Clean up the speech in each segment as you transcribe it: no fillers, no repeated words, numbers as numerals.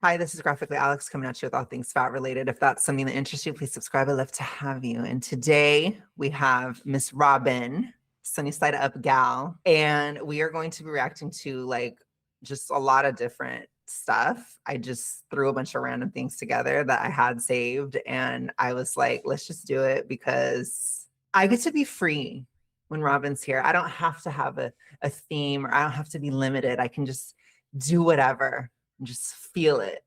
Hi, this is Graphically Alex coming at you with all things fat related. If that's something that interests you, please subscribe. I'd love to have you. And today we have Miss Robin, Sunny Side Up gal, and we are going to be reacting to like just a lot of different stuff. I just threw a bunch of random things together that I had saved, and I was like, let's just do it because I get to be free when Robin's here. I don't have to have a theme, or I don't have to be limited. I can just do whatever and just feel it.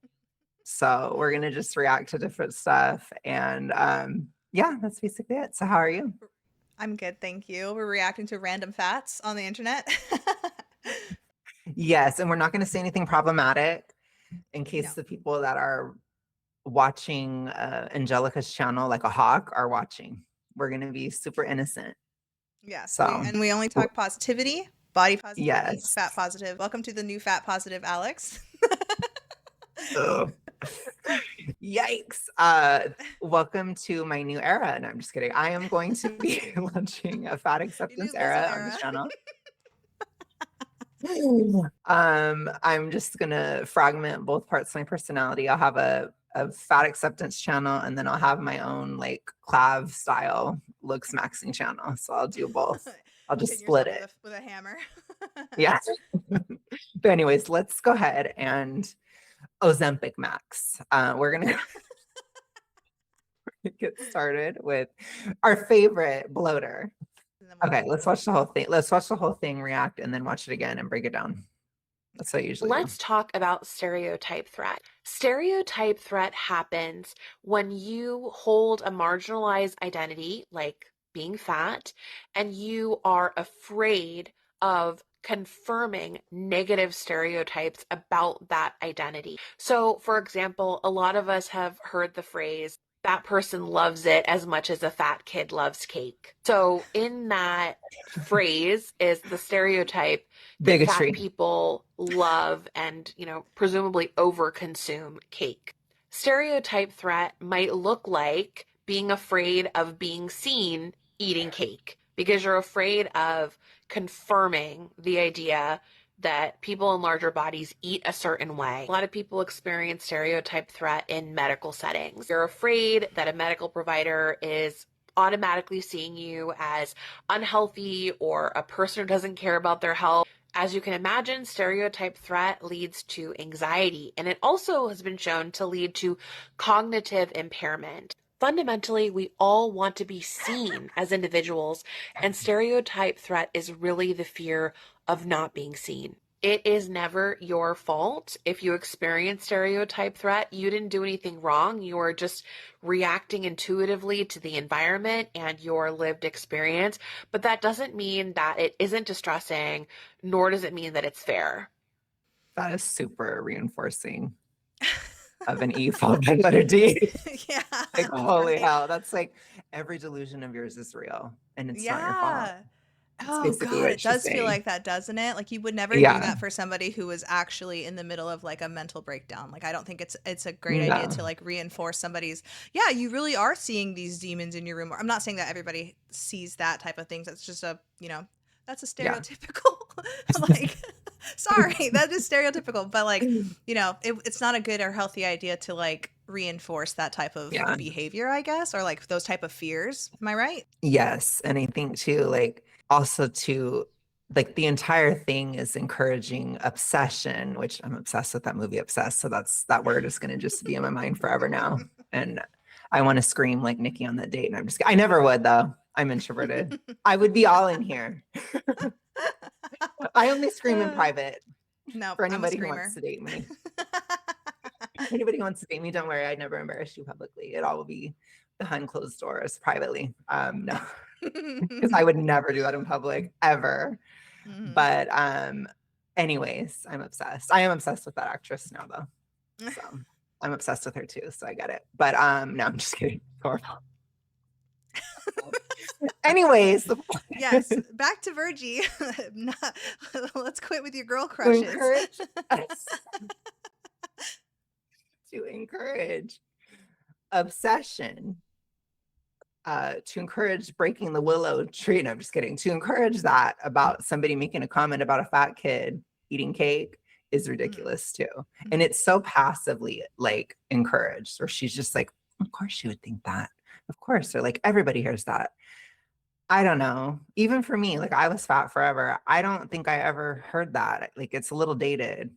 So we're gonna just react to different stuff, and yeah, that's basically it. So how are you? I'm good, thank you. We're reacting to random facts on the internet. Yes, and we're not gonna say anything problematic in case No. the people that are watching Angelica's channel, like a hawk, are watching. We're gonna be super innocent. Yes, we So and we only talk positivity, body positivity, yes. fat positive. Welcome to the new fat positive Alex. Ugh. Yikes. Welcome to my new era. And I'm just kidding. I am going to be launching a fat Your new acceptance Lizzo era on this era. channel. I'm just gonna fragment both parts of my personality. I'll have a fat acceptance channel, and then I'll have my own like clav style looks maxing channel. So I'll do both. I'll just Hitting split yourself it. with a hammer. Yeah. But anyways, let's go ahead and Ozempic Max. We're gonna get started with our favorite bloater. And then we'll Okay, go let's from watch the whole thing. Let's watch the whole thing, react, and then watch it again and break it down. That's okay. what I usually do. Let's talk about stereotype threat. Stereotype threat happens when you hold a marginalized identity, like being fat, and you are afraid of confirming negative stereotypes about that identity. So, for example, a lot of us have heard the phrase, that person loves it as much as a fat kid loves cake. So, in that phrase is the stereotype that fat Bigotry. people love and, presumably overconsume cake. Stereotype threat might look like being afraid of being seen eating cake because you're afraid of confirming the idea that people in larger bodies eat a certain way. A lot of people experience stereotype threat in medical settings. You're afraid that a medical provider is automatically seeing you as unhealthy or a person who doesn't care about their health. As you can imagine, stereotype threat leads to anxiety, and it also has been shown to lead to cognitive impairment. Fundamentally, we all want to be seen as individuals, and stereotype threat is really the fear of not being seen. It is never your fault if you experience stereotype threat. You didn't do anything wrong. You are just reacting intuitively to the environment and your lived experience. But that doesn't mean that it isn't distressing, nor does it mean that it's fair. That is super reinforcing of an E followed by letter D. Yeah, Like, holy right. hell. That's like every delusion of yours is real and it's not your fault. Yeah. That's Oh basically God, what it she's does feel saying. like that, doesn't it? Like you would never do Yeah. that for somebody who was actually in the middle of like a mental breakdown. Like I don't think it's a great idea No. to like reinforce somebody's, yeah, you really are seeing these demons in your room. I'm not saying that everybody sees that type of things. That's just that's a Yeah. stereotypical like sorry, that is stereotypical, but like, it's not a good or healthy idea to like reinforce that type of Yeah. behavior, I guess, or like those type of fears. Am I right? Yes. And I think too, like, also to like the entire thing is encouraging obsession, which I'm obsessed with that movie Obsessed. So that word is gonna just be in my mind forever now. And I want to scream like Nikki on that date. And I never would though. I'm introverted. I would be all in here. I only scream in Uh, private no, for I'm a anybody who wants screamer. to date me. Anybody who wants to date me, don't worry, I'd never embarrass you publicly. It all will be behind closed doors privately. No, because I would never do that in public ever. Mhm. But anyways, I'm obsessed. I am obsessed with that actress now though. So I'm obsessed with her too. So I get it. But no, I'm just kidding. It's horrible. Anyways, Yes, back to Virgie. Let's quit with your girl to crushes. encourage us to encourage obsession, to encourage breaking the willow tree. No, I'm just kidding. To encourage that about somebody making a comment about a fat kid eating cake is ridiculous too. And it's so passively like encouraged, where she's just like, of course you would think that. Of course. Or like everybody hears that. I don't know. Even for me, like I was fat forever. I don't think I ever heard that. Like it's a little dated,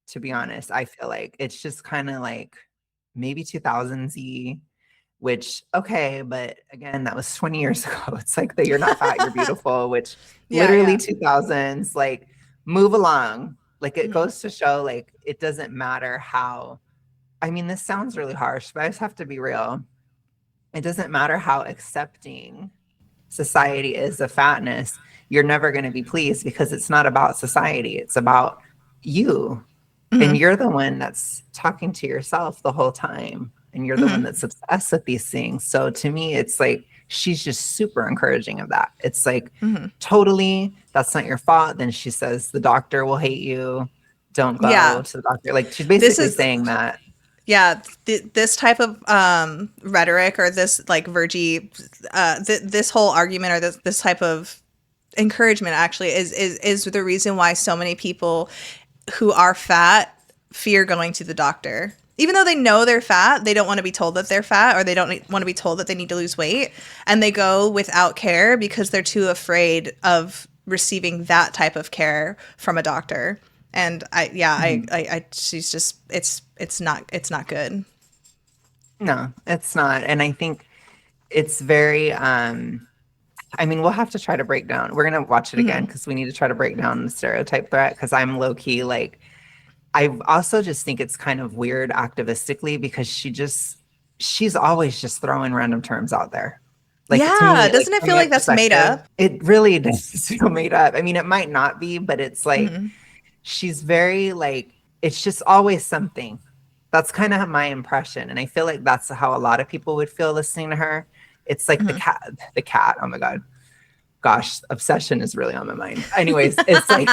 to be Mhm. honest. I feel like it's just kind of like maybe 2000s-y, which okay, but again, that was 20 years ago. It's like the you're not fat, you're beautiful, which Yeah, literally yeah. 2000s, like move along. Like it Mhm. goes to show like it doesn't matter how, I mean, this sounds really harsh, but I just have to be real. It doesn't matter how accepting society is of fatness, you're never going to be pleased because it's not about society. It's about you. And Mhm. you're the one that's talking to yourself the whole time. And you're the one Mhm. that's obsessed with these things. So to me, it's like she's just super encouraging of that. It's like, Mhm. totally, that's not your fault. Then she says, the doctor will hate you. Don't go Yeah. to the doctor. Like she's This basically is saying that. yeah, this type of rhetoric or this like Virgie this whole argument or this type of encouragement actually is the reason why so many people who are fat fear going to the doctor. Even though they know they're fat, they don't want to be told that they're fat or they don't want to be told that they need to lose weight. And they go without care because they're too afraid of receiving that type of care from a doctor. And Mhm. she's just, it's not good. No, it's not. And I think it's very, I mean, we'll have to try to break down. We're gonna watch it again Hmm. because we need to try to break down the stereotype threat. Because I'm low key like, I also just think it's kind of weird activistically because she's always just throwing random terms out there. Like to Yeah. me, like Doesn't it from feel my like that's made perspective, up? it really does feel made up. I mean, it might not be, but it's like Hmm. she's very like it's just always something. That's kind of my impression, and I feel like that's how a lot of people would feel listening to her. It's like Hmm. the cat. Oh my god, gosh, obsession is really on my mind. Anyways, it's like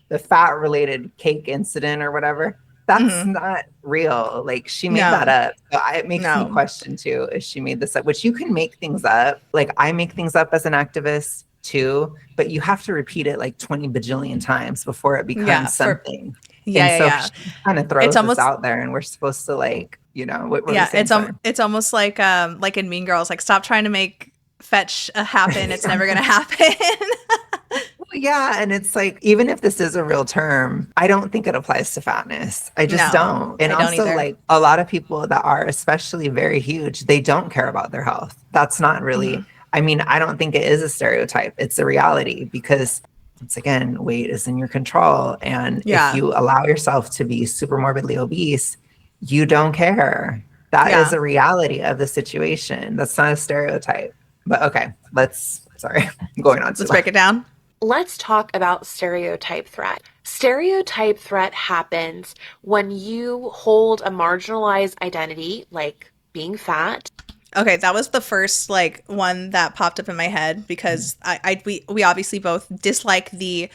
the fat related cake incident or whatever. That's Hmm. not real. Like she made that No, up. So it makes me no. question too if she made this up, which you can make things up. Like I make things up as an activist too, but you have to repeat it like 20 bajillion times before it Yeah. becomes something. And Yeah, yeah, so yeah. she kind of It's throws this almost, out there and we're supposed to like, what were we yeah, saying? Sorry. it's almost like in Mean Girls, like stop trying to make fetch happen. It's never gonna happen. Yeah, and it's like, even if this is a real term, I don't think it applies to fatness. I just No, don't. And I don't also, either. like, a lot of people that are especially very huge, they don't care about their health. That's not Hmm. really, I mean, I don't think it is a stereotype. It's a reality because, once again, weight is in your control. And if Yeah, you allow yourself to be super morbidly obese, you don't care. That is yeah. a reality of the situation. That's not a stereotype. But okay, sorry, I'm going on too Let's long. break it down. Let's talk about stereotype threat. Stereotype threat happens when you hold a marginalized identity, like being fat. Okay, that was the first like one that popped up in my head because we obviously both dislike the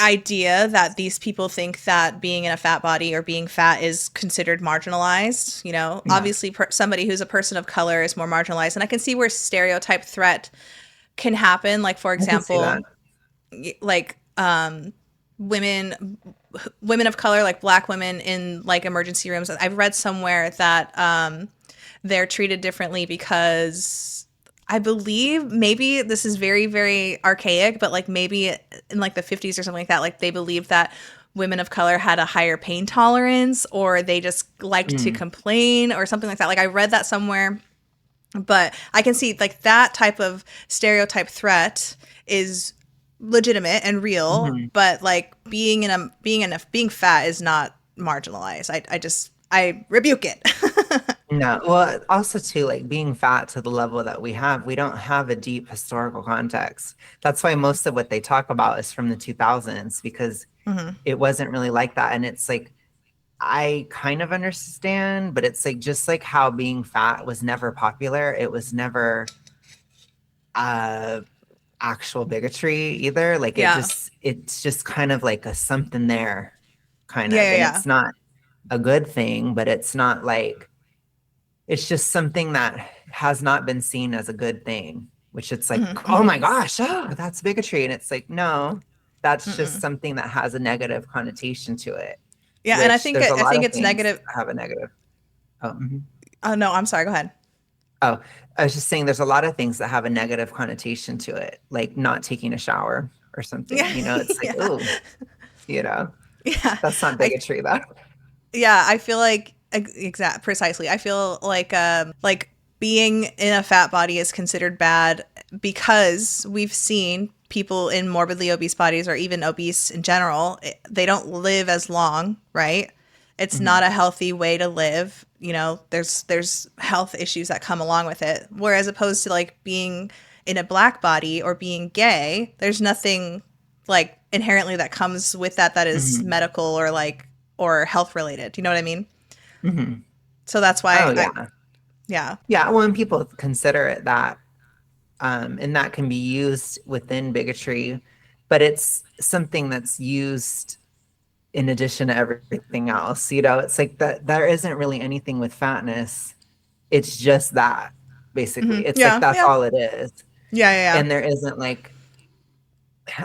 idea that these people think that being in a fat body or being fat is considered marginalized. You know, Yeah, obviously somebody who's a person of color is more marginalized, and I can see where stereotype threat can happen. Like for I can see that. example, like women women of color, like black women in like emergency rooms. I've read somewhere that they're treated differently because I believe maybe this is very, very archaic, but like maybe in like the 50s or something like that, like they believed that women of color had a higher pain tolerance or they just liked to Mm, complain or something like that. Like I read that somewhere, but I can see like that type of stereotype threat is legitimate and real, mhm. but like being fat is not marginalized. I rebuke it. No, well, also too, like being fat to the level that we don't have a deep historical context. That's why most of what they talk about is from the 2000s because Hmm. it wasn't really like that. And it's like, I kind of understand, but it's like just like how being fat was never popular. It was never uh actual bigotry either. Like Yeah. it's just kind of like a something there kind Yeah, of. yeah, And yeah. it's not a good thing, but it's not like it's just something that has not been seen as a good thing, which it's like, Hmm. oh my gosh, oh, that's bigotry. And it's like, no, That's just Mm-mm. something that has a negative connotation to it, Yeah, and which there's a I lot think of it's things negative. that have a negative. Oh, mhm. Oh no, I'm sorry. Go ahead. Oh, I was just saying there's a lot of things that have a negative connotation to it, like not taking a shower or something. Yeah, You know, it's like, yeah, oh, you know, yeah. that's not I bigotry, though. Yeah, I feel like precisely. I feel like being in a fat body is considered bad because we've seen people in morbidly obese bodies or even obese in general, they don't live as long, right? It's Hmm. not a healthy way to live. You know, there's health issues that come along with it. Whereas opposed to like being in a black body or being gay, there's nothing like inherently that comes with that is Hmm. medical or like or health related. You know what I mean? Hmm. So that's Oh, why yeah. yeah. Yeah. When people consider it that, and that can be used within bigotry, but it's something that's used in addition to everything else. You know, it's like that there isn't really anything with fatness. It's just that, basically. It's like Yeah, that's yeah. all it is. Yeah, yeah, yeah. And there isn't like,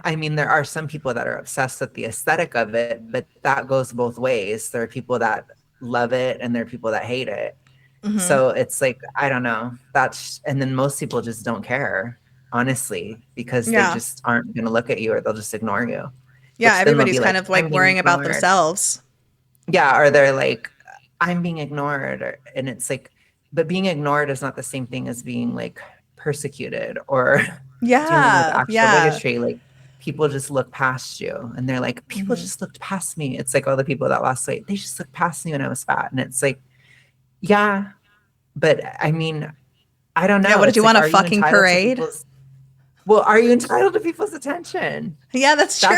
I mean, there are some people that are obsessed with the aesthetic of it, but that goes both ways. There are people that love it and there are people that hate it. Hmm. So it's like, I don't know. And then most people just don't care, honestly, because they Yeah. just aren't going to look at you or they'll just ignore you, Yeah, which then they'll everybody's be kind like, of like I'm being worrying about ignored. themselves. Yeah. Or they're like, I'm being ignored. And it's like, but being ignored is not the same thing as being like persecuted or dealing with Yeah, actual yeah. bigotry. Like people just look past you and they're like, people Hmm. just looked past me. It's like all the people that lost weight, they just looked past me when I was fat. And it's like, yeah, but I mean, I don't Yeah, know. what did It's you like, want a are you fucking entitled to parade? people's, well, are you entitled to people's attention? Yeah, that's true.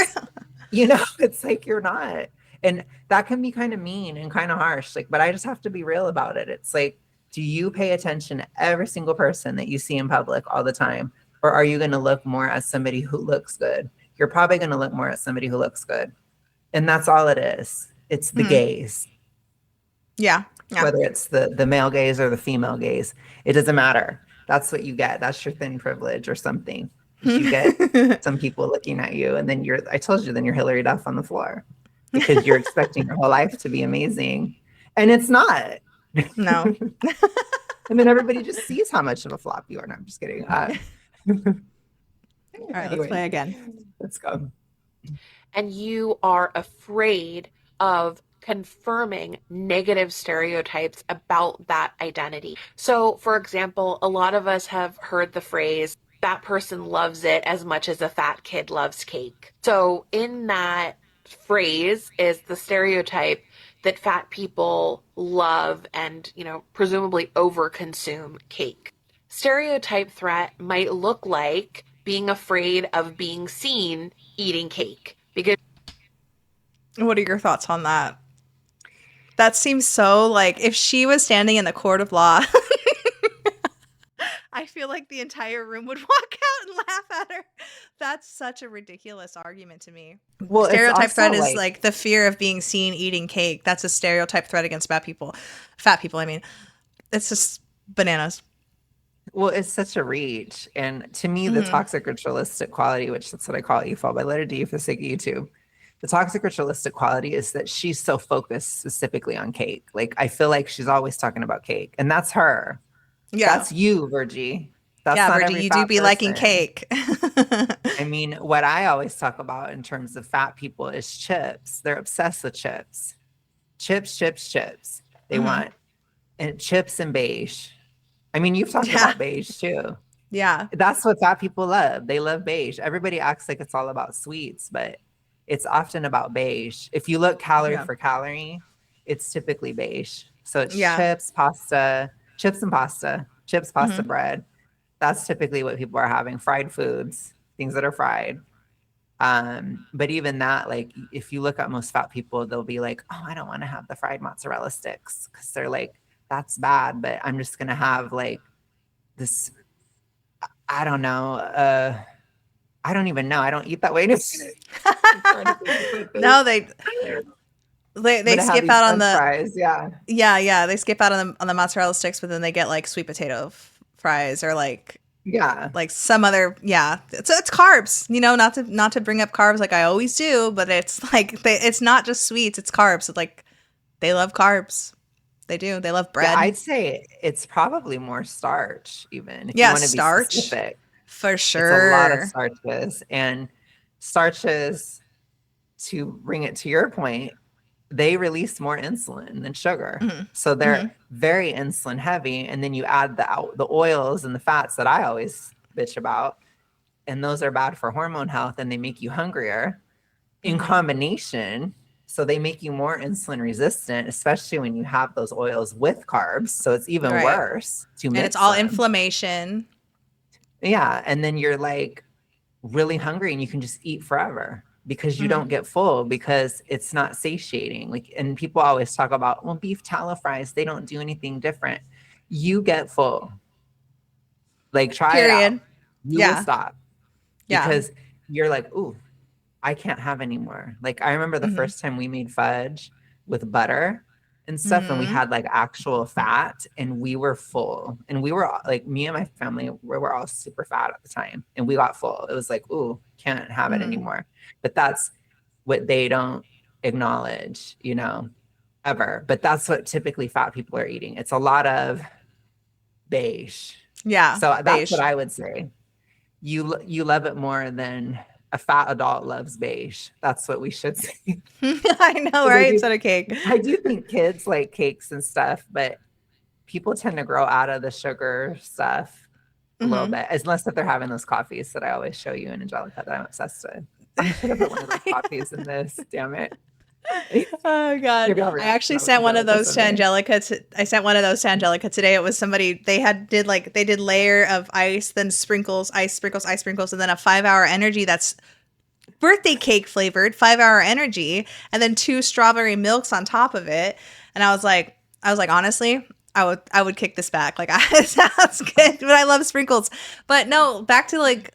That's, it's like you're not. And that can be kind of mean and kind of harsh. Like, but I just have to be real about it. It's like, do you pay attention to every single person that you see in public all the time? Or are you going to look more at somebody who looks good? You're probably going to look more at somebody who looks good. And that's all it is. It's the Hmm. gaze, Yeah. Yeah. whether it's the male gaze or the female gaze. It doesn't matter. That's what you get. That's your thin privilege or something. Is you get some people looking at you and then I told you, then you're Hillary Duff on the floor because you're expecting your whole life to be amazing. And it's not. No. And then everybody just sees how much of a flop you are. No, I'm just kidding. All right, let's Anyway, play again. let's go. And you are afraid of confirming negative stereotypes about that identity. So, for example, a lot of us have heard the phrase, that person loves it as much as a fat kid loves cake. So, in that phrase is the stereotype that fat people love and, presumably overconsume cake. Stereotype threat might look like being afraid of being seen eating cake because What are your thoughts on that? That seems so like if she was standing in the court of law, I feel like the entire room would walk out and laugh at her. That's such a ridiculous argument to me. Well, it's Stereotype also threat is like, like the fear of being seen eating cake. That's a stereotype threat against fat people. Fat people, I mean. It's just bananas. well, it's such a reach. And to me, the Hmm. toxic ritualistic quality, which that's what I call EFOL by letter D for the sake of YouTube, the toxic ritualistic quality is that she's so focused specifically on cake. Like, I feel like she's always talking about cake. And that's her. Yeah. That's you, Virgie. That's Yeah, not Virgie, every you do fat be liking person. cake. I mean, what I always talk about in terms of fat people is chips. They're obsessed with chips. Chips, chips, chips. They Hmm. want and chips and beige. I mean, you've talked Yeah. about beige too. Yeah. That's what fat people love. They love beige. Everybody acts like it's all about sweets, but it's often about beige. If you look calorie Yeah. for calorie, it's typically beige. So it's Yeah. chips, pasta, chips and pasta, chips, pasta, Hmm. bread. That's typically what people are having. Fried foods, things that are fried. But even that, like if you look at most fat people, they'll be like, oh, I don't want to have the fried mozzarella sticks because they're like, that's bad, but I'm just gonna have like this, I don't know, I don't even know. I don't eat that way. I'm trying to think of something. No, I'm they gonna have skip these out on French the fries. Yeah. yeah, yeah, they skip out on the mozzarella sticks, but then they get like sweet potato fries or like Yeah. like some other, yeah, it's carbs, you know, not to bring up carbs like I always do, but it's like it's not just sweets, it's carbs. It's like they love carbs. They do. They love Yeah, bread. I'd say it's probably more starch, even if you Yeah, want to be starch specific. for It's a lot of sure. starches, and starches, to bring it to your point, they release more insulin than sugar. Hmm. So they're Hmm. very insulin heavy. And then you add the oils and the fats that I always bitch about, and those are bad for hormone health and they make you hungrier in Hmm. combination. So they make you more insulin resistant, especially when you have those oils with carbs. So it's even Right. worse to And it's mix all them. inflammation. Yeah. And then you're like really hungry and you can just eat forever because you Hmm. don't get full because it's not satiating. Like, and people always talk about, well, beef tallow fries, they don't do anything different. You get full. Like, try it out. Period. You will Yeah. stop Yeah. because you're like, ooh, I can't have any more. Like, I remember the Hmm. first time we made fudge with butter and stuff, and we Hmm. had like actual fat, and we were full. And we were like, me and my family, we were all super fat at the time, and we got full. It was like, ooh, can't have it Hmm. anymore. But that's what they don't acknowledge, ever. But that's what typically fat people are eating. It's a lot of beige. Yeah. So that's what Beige. I would say. You love it more than a fat adult loves beige. That's what we should say. I know, 'Cause right? Instead of cake. I do think kids like cakes and stuff, but people tend to grow out of the sugar stuff a little Hmm. bit, unless if they're having those coffees that I always show you in Angelica that I'm obsessed with. I should have put one of those coffees in this. Damn it. Oh God. Maybe I'll I react to actually that with sent one of Angelica those to someday. Angelica I sent one of those to Angelica today. It was somebody they did layer of ice, then sprinkles, ice sprinkles, ice sprinkles, and then a 5 hour energy that's birthday cake flavored, 5 hour energy, and then two strawberry milks on top of it. And I was like, honestly, I would kick this back. Like it sounds good, but I love sprinkles. But no, back to like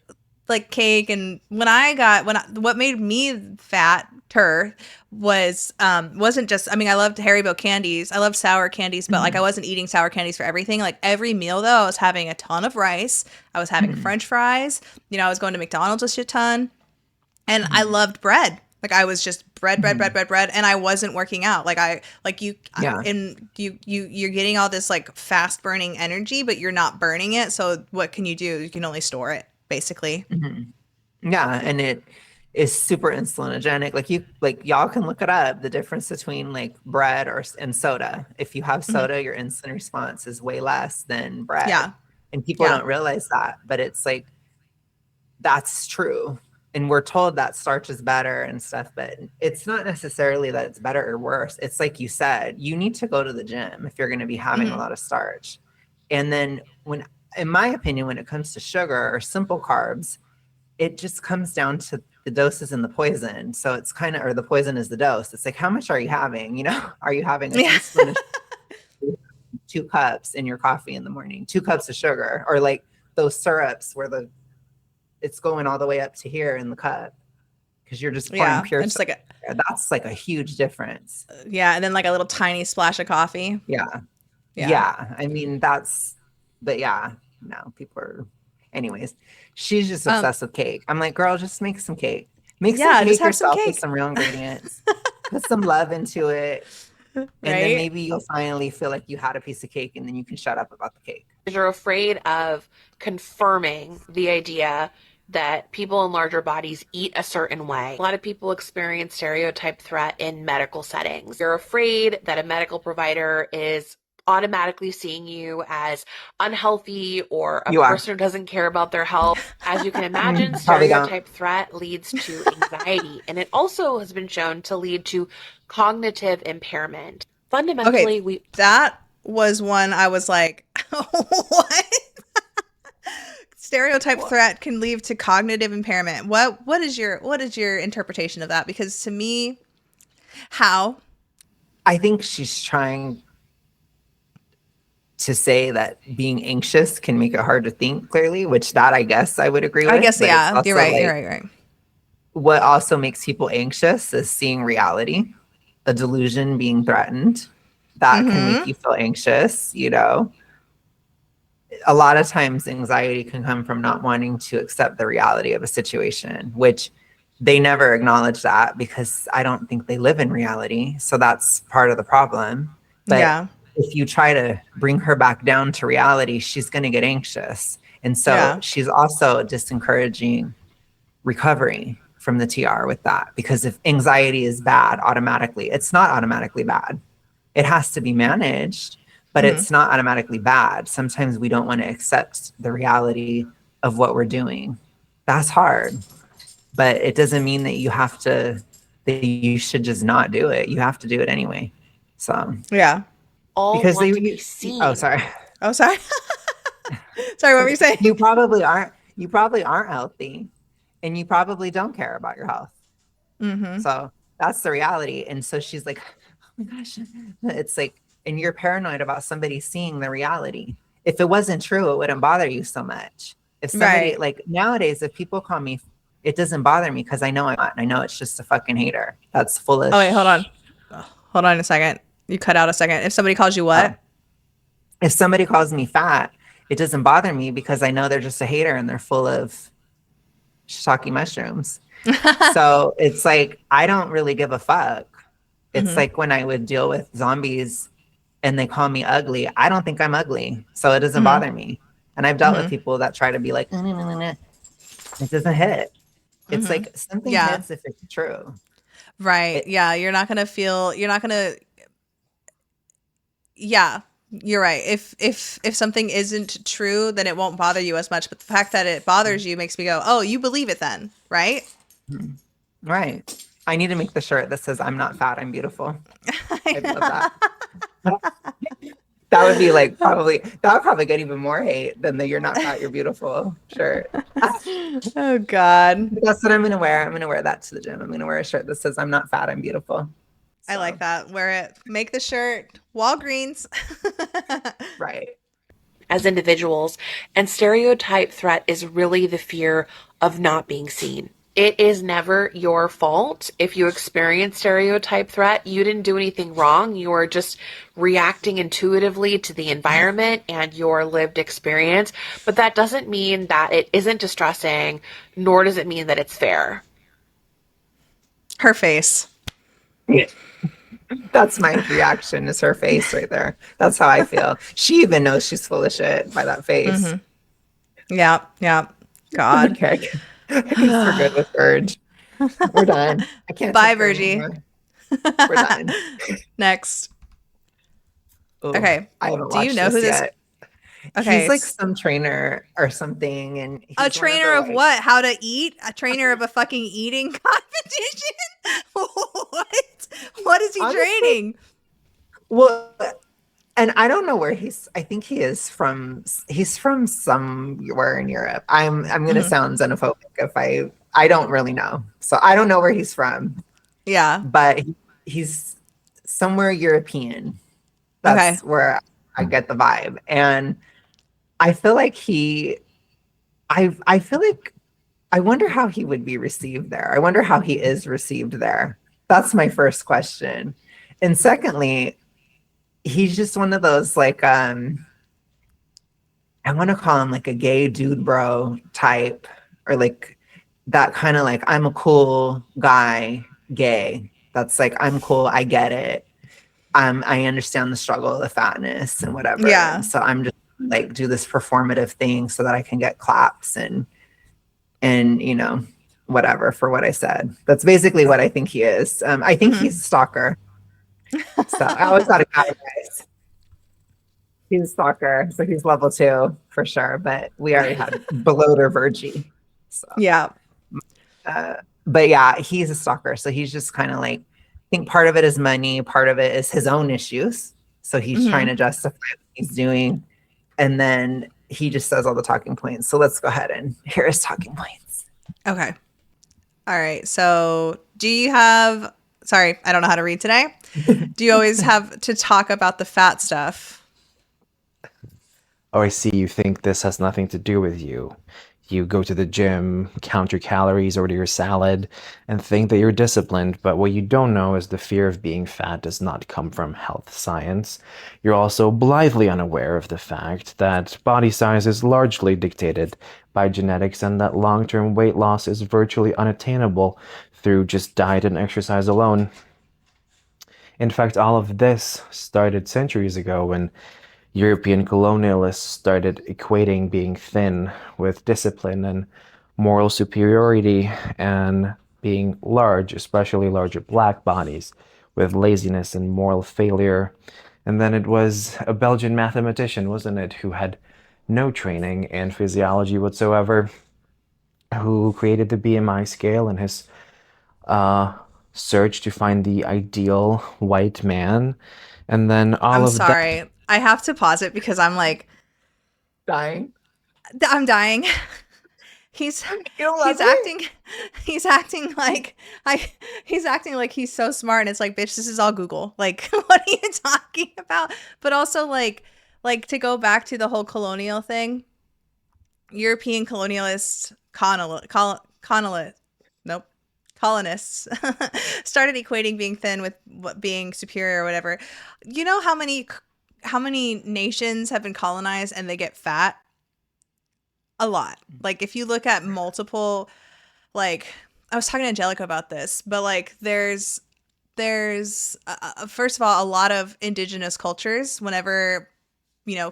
cake. And what made me fatter wasn't just, I mean, I loved Haribo candies. I loved sour candies, but like I Mhm. wasn't eating sour candies for everything. Like every meal though, I was having a ton of rice. I was having Mhm. French fries. You know, I was going to McDonald's a shit ton. And I Mhm. loved bread. Like I was just bread, bread, bread, Mhm. bread, bread, and I wasn't working out. Yeah. You're getting all this like fast burning energy, but you're not burning it. So what can you do? You can only store it, basically. Mhm. Yeah, and it is super insulinogenic. Like y'all can look it up, the difference between like bread and soda. If you have Hmm. soda, your insulin response is way less than bread. Yeah, And people yeah. don't realize that, but it's like that's true. And we're told that starch is better and stuff, but it's not necessarily that it's better or worse. It's like you said, you need to go to the gym if you're going to be having a Hmm. lot of starch. And then in my opinion, when it comes to sugar or simple carbs, it just comes down to the doses and the poison. So it's kind of, or the poison is the dose. It's like, how much are you having? Are you having a Yeah. teaspoon of 2 cups in your coffee in the morning, 2 cups of sugar, or like those syrups where it's going all the way up to here in the cup because you're just pouring Yeah. pure And just sugar. like That's like a huge difference. yeah, and then like a little tiny splash of coffee. Yeah. Yeah. Yeah. I mean, but yeah, no, people are, anyways, she's just Um, obsessed with cake. I'm like, girl, just make some cake. Make some yeah, just cake have some yourself with cake. some real ingredients. Put some love into it. And then Right? maybe you'll finally feel like you had a piece of cake and then you can shut up about the cake. You're afraid of confirming the idea that people in larger bodies eat a certain way. A lot of people experience stereotype threat in medical settings. You're afraid that a medical provider is automatically seeing you as unhealthy or a You are. person who doesn't care about their health. As you can imagine, Probably don't. stereotype threat leads to anxiety, and it also has been shown to lead to cognitive impairment. Okay, Fundamentally, we that was one I was like, what? Stereotype Well, threat can lead to cognitive impairment. What is your interpretation of that? Because to me, how? I think she's trying to say that being anxious can make it hard to think clearly, which that I guess I would agree I with. guess But it's yeah, you're also right. You're like right. You're right. what also makes people anxious is seeing reality, a delusion being threatened. That can make Mm-hmm. you feel anxious. a lot of times anxiety can come from not wanting to accept the reality of a situation, which they never acknowledge that because I don't think they live in reality. So that's part of the problem. But Yeah. if you try to bring her back down to reality, she's going to get anxious. And so Yeah. she's also disencouraging recovery from the TR with that, because if anxiety is bad automatically, it's not automatically bad. It has to be managed, but Mhm. it's not automatically bad. Sometimes we don't want to accept the reality of what we're doing. That's hard, but it doesn't mean that you should just not do it. You have to do it anyway. So, Yeah. All because want to be oh, seen. sorry. Oh, sorry. Sorry, what were you saying? You probably aren't healthy, and you probably don't care about your health. Mm-hmm. So that's the reality. And so she's like, oh my gosh, it's like, and you're paranoid about somebody seeing the reality. If it wasn't true, it wouldn't bother you so much. If somebody, Right. like nowadays, if people call me, it doesn't bother me because I know I'm not. And I know it's just a fucking hater that's full of. Oh, wait, hold on. Hold on a second. You cut out a second. If somebody calls you what? If somebody calls me fat, it doesn't bother me because I know they're just a hater and they're full of shiitake mushrooms. So it's like, I don't really give a fuck. It's Mhm. like when I would deal with zombies and they call me ugly, I don't think I'm ugly. So it doesn't Mhm. bother me. And I've dealt with Mhm. people that try to be like, "Nah, nah, nah, nah." It doesn't hit. It's Mhm. like something Yeah. hits if it's true. Right. It, Yeah. You're not gonna. Yeah. You're right. If something isn't true, then it won't bother you as much. But the fact that it bothers you makes me go, oh, you believe it then, right? right. I need to make the shirt that says, I'm not fat, I'm beautiful. I'd love that. That would be like that would probably get even more hate than the "you're not fat, you're beautiful" shirt. Oh God. That's what I'm gonna wear. I'm gonna wear that to the gym. I'm gonna wear a shirt that says, I'm not fat, I'm beautiful. I like So, that. Wear it. Make the shirt. Walgreens. right. as individuals, and stereotype threat is really the fear of not being seen. It is never your fault if you experience stereotype threat. You didn't do anything wrong. You are just reacting intuitively to the environment and your lived experience. But that doesn't mean that it isn't distressing, nor does it mean that it's fair. Her face. That's my reaction, is her face right there. That's how I feel. She even knows she's full of shit by that face. Yeah. Yeah. God. Okay. I guess we're good with Verge. We're done. I can't Bye, take her Virgie. anymore. We're done. Next. Oh, Okay. I haven't Do you watched know this who this? yet. Okay. He's like some trainer or something, and A he's one of the trainer of like, what? How to eat? A trainer of a fucking eating competition? What? What is he honestly, training? well, and I don't know where I think he's from somewhere in Europe. I'm gonna Mhm. sound xenophobic if I don't really know. So I don't know where he's from, Yeah. but he's somewhere European. Okay. That's where I get the vibe. And I feel like I feel like I wonder how he would be received there. I wonder how he is received there. That's my first question. And secondly, he's just one of those like I want to call him like a gay dude bro type, or like that kind of like, I'm a cool guy gay. That's like, I'm cool, I get it. I understand the struggle of the fatness and whatever. Yeah. And so I'm just like do this performative thing so that I can get claps and whatever for what I said. That's basically what I think he is. I think Mhm. he's a stalker. So I always got to categorize. He's a stalker, so he's level 2 for sure. But we already had below or Virgie. So, Yeah. but yeah, he's a stalker. So he's just kind of like, I think part of it is money, part of it is his own issues. So he's trying Mhm. to justify what he's doing, and then he just says all the talking points. So let's go ahead and hear his talking points. Okay. All right. So, do you have? Sorry, I don't know how to read today. Do you always have to talk about the fat stuff? Oh, I see. You think this has nothing to do with you. You go to the gym, count your calories, order your salad, and think that you're disciplined. But what you don't know is the fear of being fat does not come from health science. You're also blithely unaware of the fact that body size is largely dictated by genetics and that long-term weight loss is virtually unattainable through just diet and exercise alone. In fact, all of this started centuries ago when European colonialists started equating being thin with discipline and moral superiority, and being large, especially larger black bodies, with laziness and moral failure. And then it was a Belgian mathematician, wasn't it, who had no training in physiology whatsoever, who created the BMI scale in his uh, search to find the ideal white man. And then all I'm of that. sorry. I have to pause it because Dying. I'm dying. He's You don't love he's it? acting he's acting like he's acting like he's so smart, and it's like, bitch, this is all Google. Like, what are you talking about? But also like to go back to the whole colonial thing, European colonialists, nope, colonists started equating being thin with being superior or whatever. You know how many nations have been colonized and they get fat? A lot. Like, if you look at multiple, like, I was talking to Angelica about this, but like there's first of all a lot of indigenous cultures. Whenever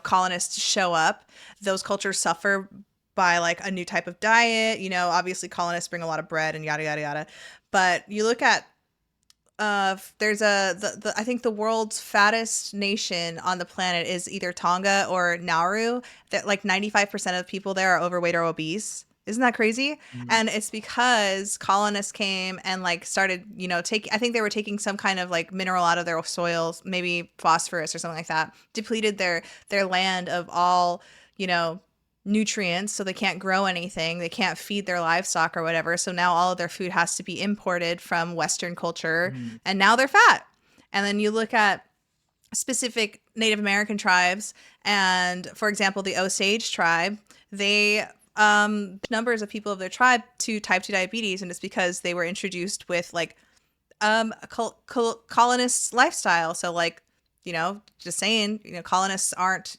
colonists show up, those cultures suffer by like a new type of diet. Obviously colonists bring a lot of bread and yada yada yada. But you look at there's I think the world's fattest nation on the planet is either Tonga or Nauru. That like 95% of people there are overweight or obese. Isn't that crazy? And it's because colonists came and like started, I think they were taking some kind of like mineral out of their soils, maybe phosphorus or something like that, depleted their land of all, nutrients, so they can't grow anything, they can't feed their livestock or whatever. So now all of their food has to be imported from Western culture, and now they're fat. And then you look at specific Native American tribes, and for example, the Osage tribe, they numbers of people of their tribe to type 2 diabetes, and it's because they were introduced with like a colonists lifestyle. So like, just saying, colonists aren't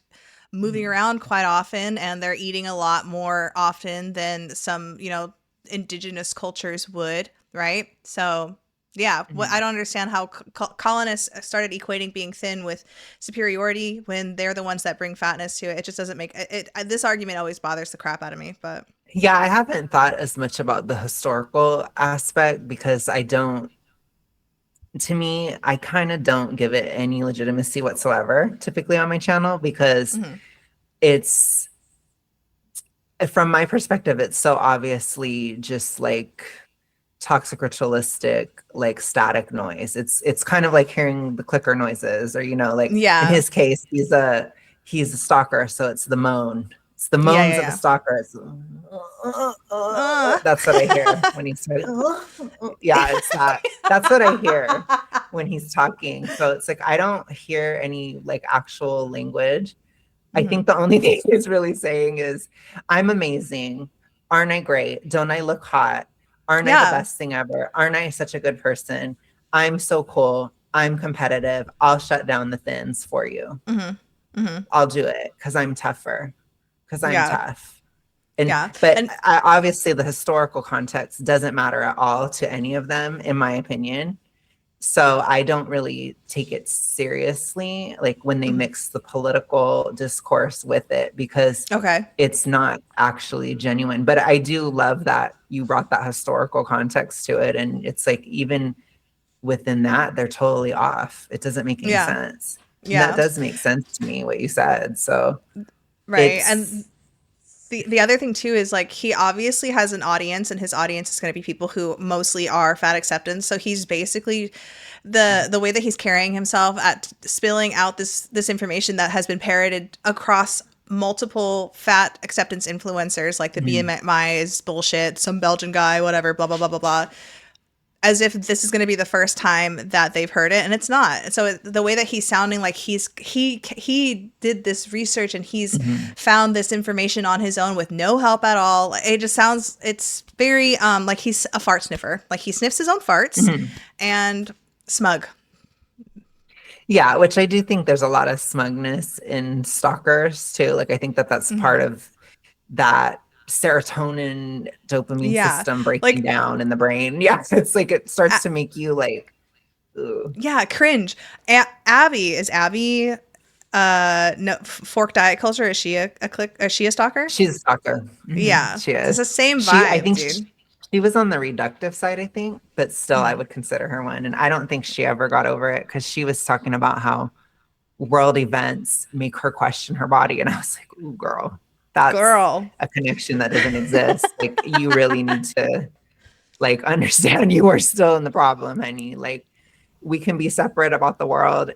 moving around quite often, and they're eating a lot more often than some, indigenous cultures would, right? So yeah, I don't understand how colonists started equating being thin with superiority when they're the ones that bring fatness to it. It just doesn't make it. This argument always bothers the crap out of me. But Yeah, I haven't thought as much about the historical aspect because to me, I kind of don't give it any legitimacy whatsoever, typically on my channel, because it's, from my perspective, it's so obviously just like toxic ritualistic, like static noise. It's kind of like hearing the clicker noises, or like in yeah, his case, he's a stalker, so it's the moan. It's the moans of a stalker. It's, that's what I hear when he's talking. Yeah, it's that. That's what I hear when he's talking. So it's like I don't hear any like actual language. I think the only thing he's really saying is, I'm amazing. Aren't I great? Don't I look hot? Aren't I the best thing ever? Aren't I such a good person? I'm so cool. I'm competitive. I'll shut down the thins for you. I'll do it because I'm tougher, because I'm tough. But obviously the historical context doesn't matter at all to any of them, in my opinion. So I don't really take it seriously, like when they mix the political discourse with it, because it's not actually genuine. But I do love that you brought that historical context to it. And it's like, even within that, they're totally off. It doesn't make any sense. Yeah. That does make sense to me, what you said. So, right. And the other thing too is like, he obviously has an audience, and his audience is going to be people who mostly are fat acceptance. So he's basically the way that he's carrying himself at spilling out this information that has been parroted across multiple fat acceptance influencers, like the BMI is bullshit, some Belgian guy, whatever, blah blah blah blah blah. as if this is going to be the first time that they've heard it, and it's not. So the way that he's sounding like he did this research and he's found this information on his own with no help at all. It just sounds, it's very like he's a fart sniffer. Like he sniffs his own farts and smug. Yeah, which I do think there's a lot of smugness in stalkers too. Like I think that that's part of that serotonin dopamine system breaking down in the brain. Yeah, it's like it starts to make you like, ooh. Yeah, cringe. Abby, no, Fork Diet Culture, is she a stalker? She's a stalker. Yeah, she is. It's the same vibe, I think dude. she was on the reductive side, I think, but still I would consider her one. And I don't think she ever got over it because she was talking about how world events make her question her body. And I was like, ooh, girl, that's a connection that doesn't exist. Like you really need to like understand you are still in the problem, honey. Like we can be separate about the world.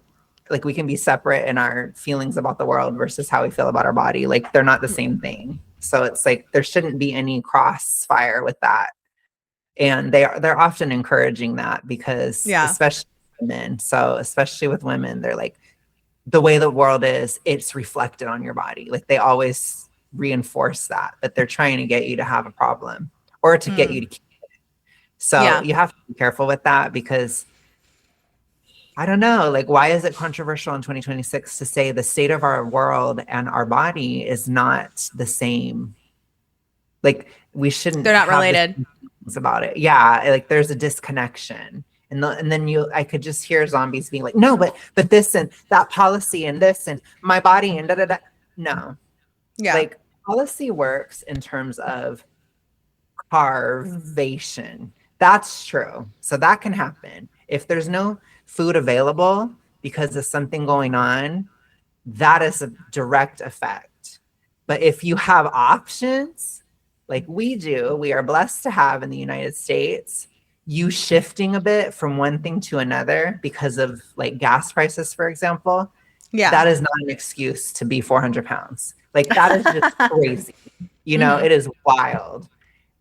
Like we can be separate in our feelings about the world versus how we feel about our body. Like they're not the same thing. So it's like there shouldn't be any crossfire with that. And they're often encouraging that because especially women. So especially with women, they're like, the way the world is, it's reflected on your body. Like they always reinforce that they're trying to get you to have a problem or to get you to keep it. So you have to be careful with that because I don't know, like why is it controversial in 2026 to say the state of our world and our body is not the same? Like we shouldn't. They're not related. About it. Yeah, like there's a disconnection. And then I could just hear zombies being like, no, but this and that policy and this and my body and da da da. No. Yeah. Like policy works in terms of starvation. That's true. So that can happen. If there's no food available because of something going on, that is a direct effect. But if you have options, like we do, we are blessed to have in the United States, you shifting a bit from one thing to another because of like gas prices, for example, that is not an excuse to be 400 pounds. Like that is just crazy. You know, it is wild.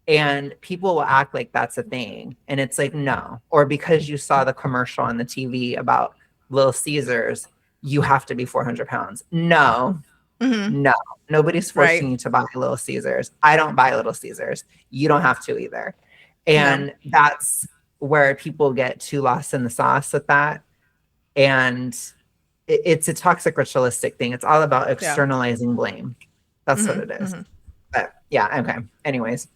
And people will act like that's a thing. And it's like, no. Or because you saw the commercial on the TV about Little Caesars, you have to be 400 pounds. No, no. Nobody's forcing you to buy Little Caesars. I don't buy Little Caesars. You don't have to either. And that's where people get too lost in the sauce with that. And it's a toxic ritualistic thing. It's all about externalizing blame. That's what it is. But yeah, okay. Anyways.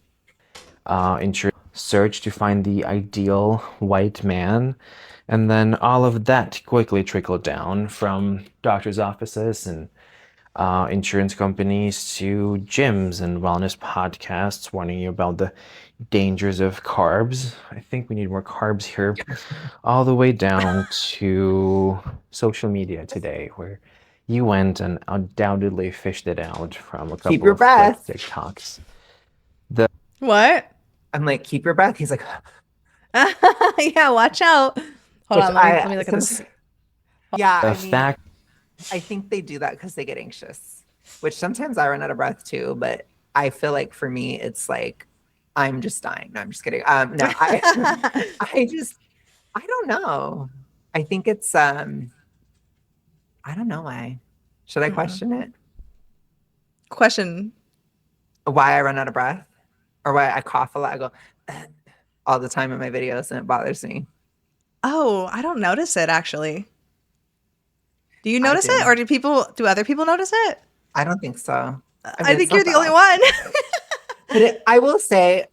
Insurance search to find the ideal white man. And then all of that quickly trickled down from doctors' offices and insurance companies to gyms and wellness podcasts warning you about the dangers of carbs. I think we need more carbs here. All the way down to social media today, where you went and undoubtedly fished it out from a couple Keep your of breath. TikToks. What? I'm like, keep your breath. He's like, yeah, watch out. Hold on, let me look at this. Yeah, fact. I think they do that because they get anxious, which sometimes I run out of breath too. But I feel like for me, it's like I'm just dying. No, I'm just kidding. No, I don't know. I think it's I don't know why. Should I question it? Question why I run out of breath or why I cough a lot. I go all the time in my videos and it bothers me. Oh, I don't notice it actually. Do you notice it, or do other people notice it? I don't think so. I think you're the only one. But I will say,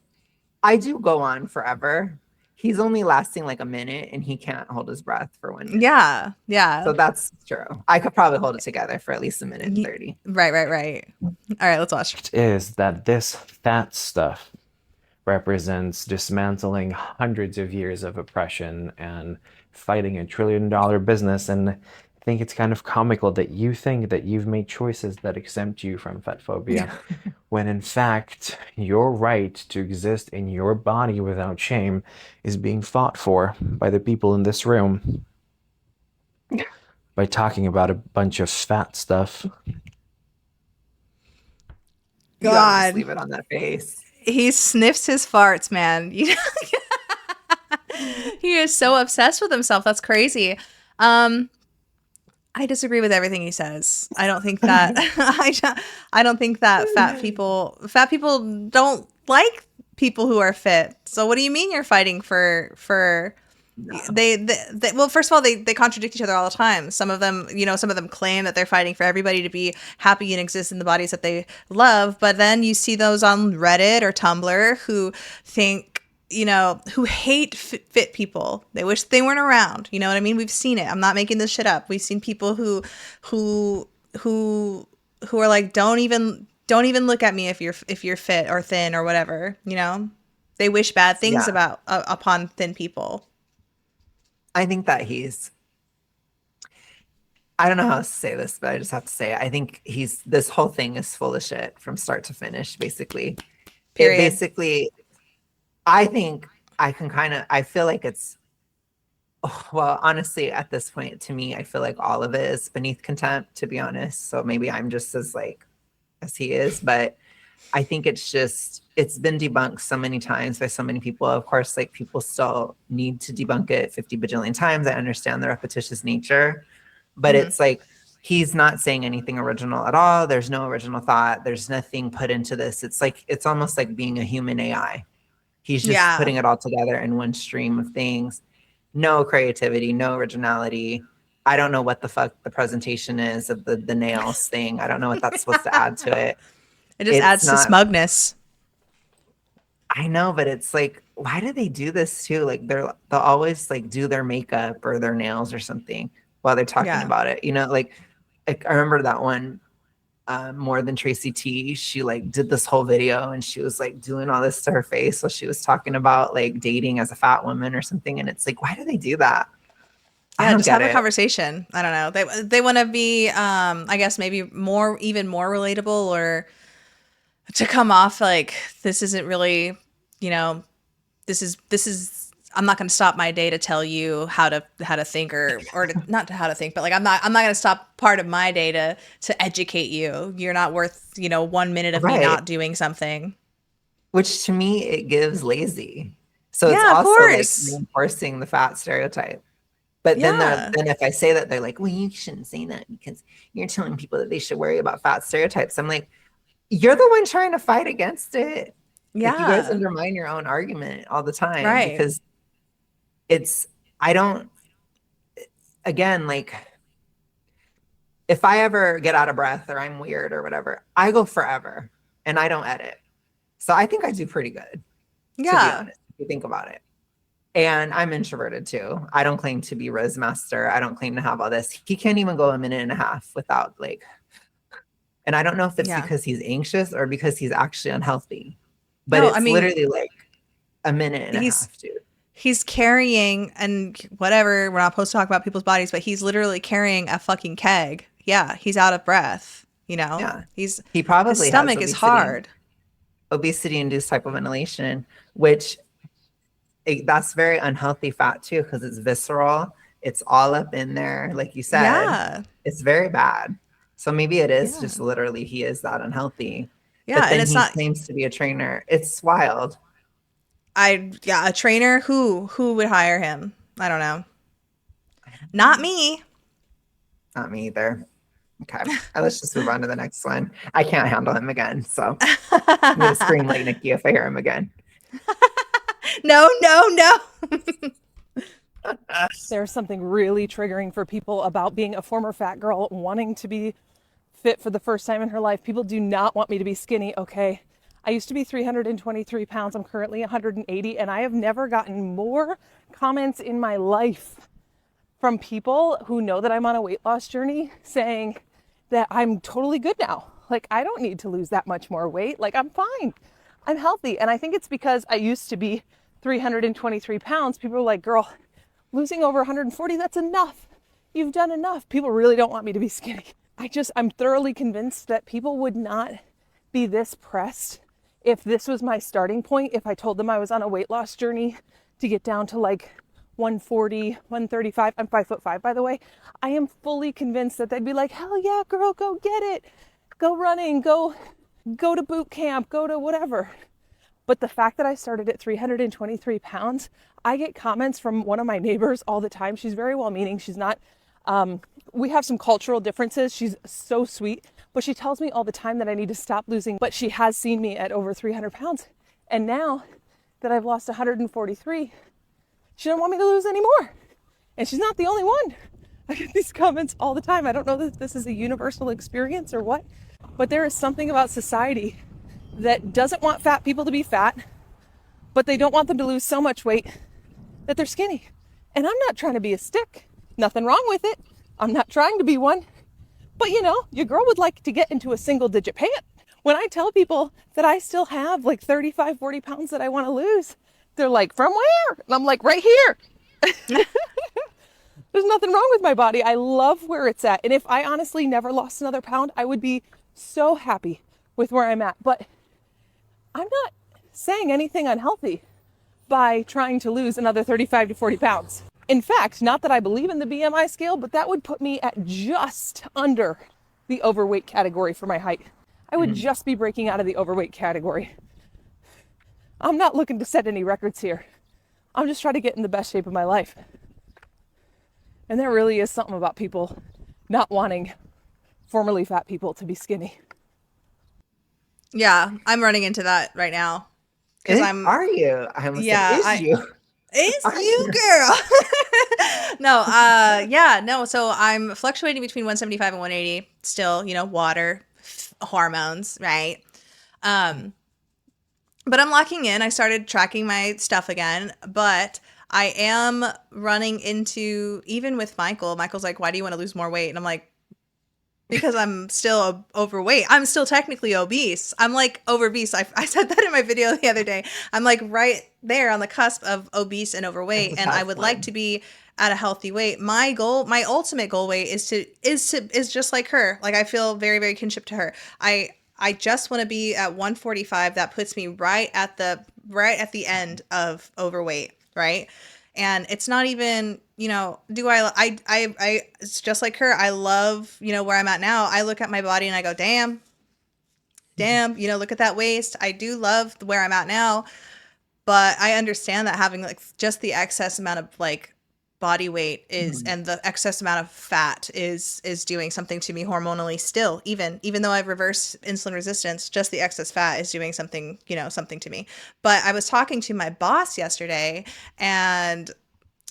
I do go on forever. He's only lasting like a minute, and he can't hold his breath for 1 minute. Yeah, yeah. So that's true. I could probably hold it together for at least a minute and 30. Right. All right, let's watch. Is that this fat stuff represents dismantling hundreds of years of oppression and fighting $1 trillion business. And I think it's kind of comical that you think that you've made choices that exempt you from fat phobia, when in fact your right to exist in your body without shame is being fought for by the people in this room by talking about a bunch of fat stuff. God, leave it on that face. He sniffs his farts, man. He is so obsessed with himself. That's crazy. Um, I disagree with everything he says. I don't think that I don't think that fat people don't like people who are fit. So what do you mean you're fighting for No. they well, first of all, they contradict each other all the time. Some of them, some of them claim that they're fighting for everybody to be happy and exist in the bodies that they love, but then you see those on Reddit or Tumblr who think, who hate fit people. They wish they weren't around. You know what I mean? We've seen it. I'm not making this shit up. We've seen people who who are like, don't even look at me if you're fit or thin or whatever. They wish bad things Yeah. about upon thin people. I think that I don't know how to say this, but I just have to say it. I think this whole thing is full of shit from start to finish, basically. Period. It basically, I think I feel like well, honestly, at this point, to me, I feel like all of it is beneath contempt, to be honest. So maybe I'm just as he is, but I think it's been debunked so many times by so many people. Of course, like, people still need to debunk it 50 bajillion times. I understand the repetitious nature, but Mhm. it's like, he's not saying anything original at all. There's no original thought. There's nothing put into this. It's almost like being a human AI. He's just Yeah. putting it all together in one stream of things. No creativity, no originality. I don't know what the fuck the presentation is of the nails thing. I don't know what that's supposed to add to it. It just It's adds to not. smugness. I know, but it's like, why do they do this too? Like, they'll always like do their makeup or their nails or something while they're talking Yeah. about it. Like I remember that one, More Than Tracy T. She like did this whole video and she was like doing all this to her face. So she was talking about like dating as a fat woman or something. And it's like, why do they do that? I Yeah, don't just get have a it. conversation. I don't know. They want to be, I guess maybe even more relatable, or to come off like this isn't really, this is. I'm not going to stop my day to tell you how to think, not to how to think, but like I'm not going to stop part of my day to educate you. You're not worth 1 minute of me Right. not doing something. Which to me, it gives lazy. So it's Yeah, of also like course. reinforcing the fat stereotype. But Yeah. then if I say that, they're like, well, you shouldn't say that because you're telling people that they should worry about fat stereotypes. I'm like, you're the one trying to fight against it. Like, you guys Yeah. undermine your own argument all the time Right. because again, like, if I ever get out of breath or I'm weird or whatever, I go forever and I don't edit. So I think I do pretty good, to be Yeah. honest, if you think about it. And I'm introverted too. I don't claim to be Riz Master. I don't claim to have all this. He can't even go a minute and a half without like, and I don't know if it's Yeah. because he's anxious or because he's actually unhealthy, but No, it's I mean, literally like a minute and a he's half, dude. he's carrying, and whatever, we're not supposed to talk about people's bodies, but he's literally carrying a fucking keg. Yeah, he's out of breath. Yeah. He's He his probably has stomach is hard. obesity-induced hypoventilation, which that's very unhealthy fat too, because it's visceral. It's all up in there, like you said. Yeah. It's very bad. So maybe it is Yeah. just literally he is that unhealthy. Yeah, But and then it's he not claims to be a trainer. It's wild. a trainer who would hire him? I don't know. Not me. Not me either. Okay. Let's just move on to the next one. I can't handle him again. So I'm going to scream like Nikki if I hear him again. No, no, no. There's something really triggering for people about being a former fat girl wanting to be fit for the first time in her life. People do not want me to be skinny, okay? I used to be 323 pounds. I'm currently 180, and I have never gotten more comments in my life from people who know that I'm on a weight loss journey saying that I'm totally good now. Like, I don't need to lose that much more weight. Like, I'm fine. I'm healthy. And I think it's because I used to be 323 pounds. People are like, girl, losing over 140, that's enough. You've done enough. People really don't want me to be skinny. I'm thoroughly convinced that people would not be this pressed if this was my starting point. If I told them I was on a weight loss journey to get down to like 140, 135. I'm 5'5", by the way. I am fully convinced that they'd be like, hell yeah, girl, go get it. Go running, go to boot camp, go to whatever. But the fact that I started at 323 pounds, I get comments from one of my neighbors all the time. She's very well meaning. She's not, we have some cultural differences. She's so sweet, but she tells me all the time that I need to stop losing. But she has seen me at over 300 pounds. And now that I've lost 143, she doesn't want me to lose anymore. And she's not the only one. I get these comments all the time. I don't know if this is a universal experience or what, but there is something about society that doesn't want fat people to be fat, but they don't want them to lose so much weight that they're skinny. And I'm not trying to be a stick. Nothing wrong with it. I'm not trying to be one. But you know, your girl would like to get into a single digit pant. When I tell people that I still have like 35, 40 pounds that I want to lose, they're like, from where? And I'm like, right here. There's nothing wrong with my body. I love where it's at. And if I honestly never lost another pound, I would be so happy with where I'm at. But I'm not saying anything unhealthy by trying to lose another 35 to 40 pounds. In fact, not that I believe in the BMI scale, but that would put me at just under the overweight category for my height. I would just be breaking out of the overweight category. I'm not looking to set any records here. I'm just trying to get in the best shape of my life. And there really is something about people not wanting formerly fat people to be skinny. Yeah, I'm running into that right now. Because Are you? I almost Yeah, said, is you? It's Are you, you? girl. No, so I'm fluctuating between 175 and 180 still, you know, water, hormones, right? But I'm locking in. I started tracking my stuff again, but I am running into, even with Michael, Michael's like, why do you want to lose more weight? And I'm like, because I'm still overweight. I'm still technically obese. I'm like obese. I said that in my video the other day. I'm like right there on the cusp of obese and overweight, and I would like to be at a healthy weight. My goal, my ultimate goal weight is just like her. Like I feel very, very kinship to her. I just want to be at 145. That puts me right at the end of overweight, right? And it's not even, you know, it's just like her. I love, you know, where I'm at now. I look at my body and I go, damn, you know, look at that waist. I do love where I'm at now, but I understand that having like just the excess amount of like body weight is and the excess amount of fat is doing something to me hormonally still, even though I've reversed insulin resistance, just the excess fat is doing something, you know, something to me. But I was talking to my boss yesterday, and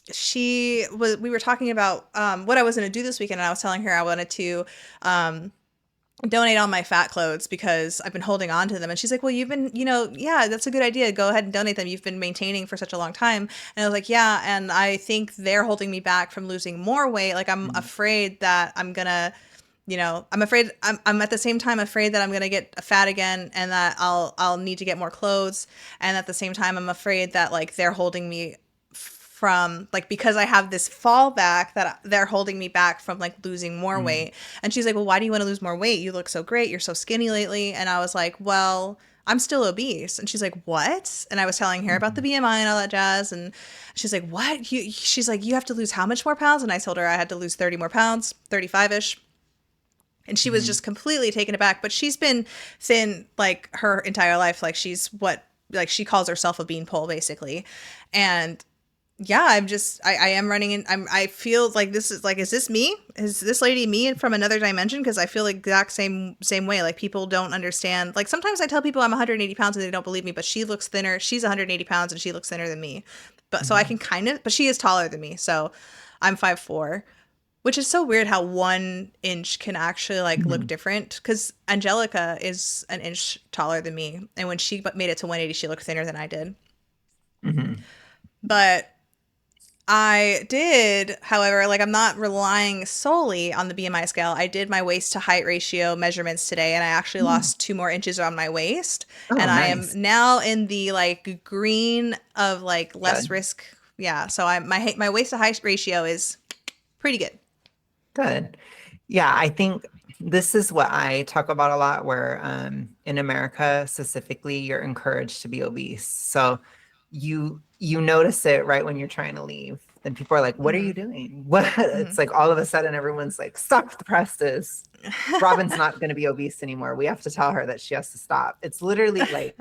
we were talking about what I was going to do this weekend, and I was telling her I wanted to donate all my fat clothes because I've been holding on to them. And she's like, well, you've been, you know, yeah, that's a good idea. Go ahead and donate them. You've been maintaining for such a long time. And I was like, yeah. And I think they're holding me back from losing more weight. Like I'm afraid that I'm going to, you know, I'm at the same time afraid that I'm going to get fat again and that I'll need to get more clothes. And at the same time, I'm afraid that like they're holding me from like, because I have this fallback that they're holding me back from like losing more weight. And she's like, well, why do you want to lose more weight? You look so great. You're so skinny lately. And I was like, well, I'm still obese. And she's like, what? And I was telling her about the BMI and all that jazz. And she's like, what? She's like, you have to lose how much more pounds? And I told her I had to lose 30 more pounds, 35-ish. And she was just completely taken aback. But she's been thin like her entire life. Like she's she calls herself a beanpole basically. And yeah, I am running in. I feel like this is like, is this me? Is this lady me from another dimension? Because I feel the exact same way. Like people don't understand. Like sometimes I tell people I'm 180 pounds and they don't believe me, but she looks thinner. She's 180 pounds and she looks thinner than me. But so I can but she is taller than me. So I'm 5'4", which is so weird how 1 inch can actually like look different. Because Angelica is an inch taller than me. And when she made it to 180, she looked thinner than I did. But I did, however, like I'm not relying solely on the BMI scale. I did my waist to height ratio measurements today, and I actually lost 2 more inches on my waist. And nice. I am now in the like green of like less risk. Yeah. So my waist to height ratio is pretty good. Good. Yeah. I think this is what I talk about a lot, where in America specifically, you're encouraged to be obese. So you notice it right when you're trying to leave. Then people are like, what are you doing? What? It's like all of a sudden everyone's like, stop the Prestas. Robin's not going to be obese anymore. We have to tell her that she has to stop. It's literally like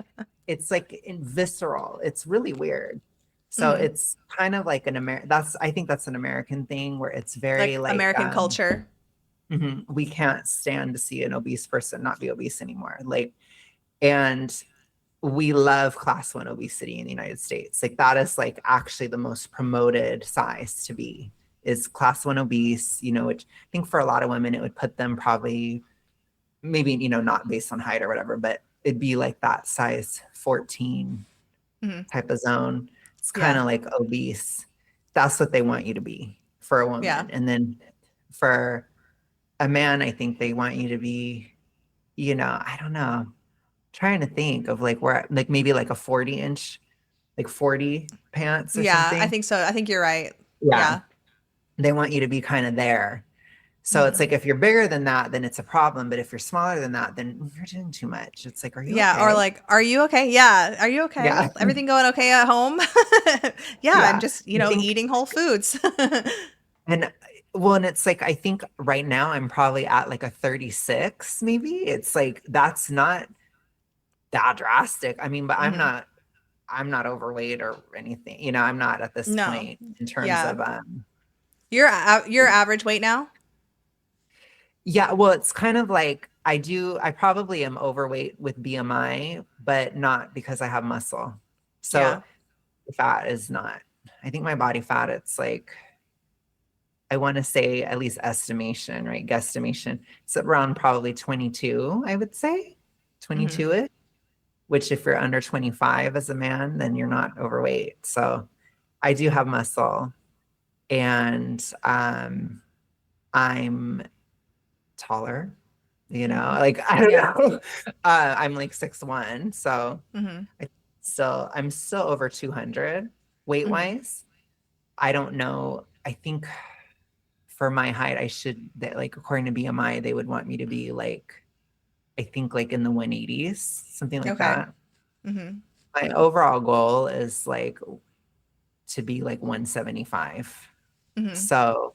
it's like visceral. It's really weird. So Mhm. it's kind of like I think that's an American thing where it's very Like like, American culture. we can't stand to see an obese person not be obese anymore. Like, and we love class 1 obesity in the United States. Like that is like actually the most promoted size to be is class 1 obese, which I think for a lot of women, it would put them probably maybe, not based on height or whatever, but it'd be like that size 14 Mhm. type of zone. It's kind Yeah. of like obese. That's what they want you to be for a Yeah. woman. And then for a man, I think they want you to be, I don't know, trying to think of like where, like maybe like a 40-inch, like 40 pants or Yeah, I something. think so. I think you're right. Yeah. Yeah. They want you to be kind of there. So it's Mhm. like if you're bigger than that, then it's a problem. But if you're smaller than that, then you're doing too much. It's like, are you Yeah, or okay? like, are you okay? Yeah, are you okay? Yeah. Everything going okay at home? Yeah, I'm Yeah. just, I think, eating whole foods. and well, and it's like, I think right now I'm probably at like a 36, maybe. It's like, that's not that drastic. I mean, but Mhm. I'm not overweight or anything. I'm not at this No. point in terms Yeah. of, Your average weight now? yeah, well, it's kind of like I probably am overweight with BMI, but not because I have muscle. Yeah. So fat is not, I think my body fat, it's like, I want to say at least estimation, right? Guesstimation. It's around probably 22, I would say. Mhm. 22 it, which if you're under 25 as a man, then you're not overweight. So I do have muscle and I'm taller, like I don't Yeah. know. I'm like 6'1", so Mhm. I'm still over 200 weight Mhm. wise. I don't know. I think for my height, that like according to BMI, they would want me to be like, I think like in the 180s, something like Okay. that. Mhm. My overall goal is like to be like 175. Mhm. So,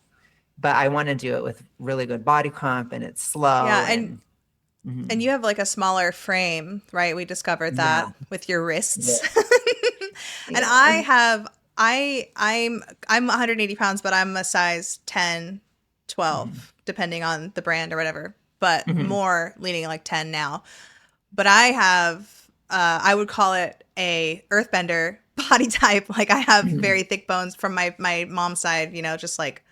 but I want to do it with really good body comp and it's slow Yeah, and and mhm. you have like a smaller frame, right? We discovered Yeah, that with your yeah, wrists. And I yeah. have I'm 180 pounds, but I'm a size 10, Mhm. 12, depending on the brand or whatever, but Mhm. more leaning like 10 now. But I have I would call it a earthbender body type. Like I have Mhm. very thick bones from my mom's side, just like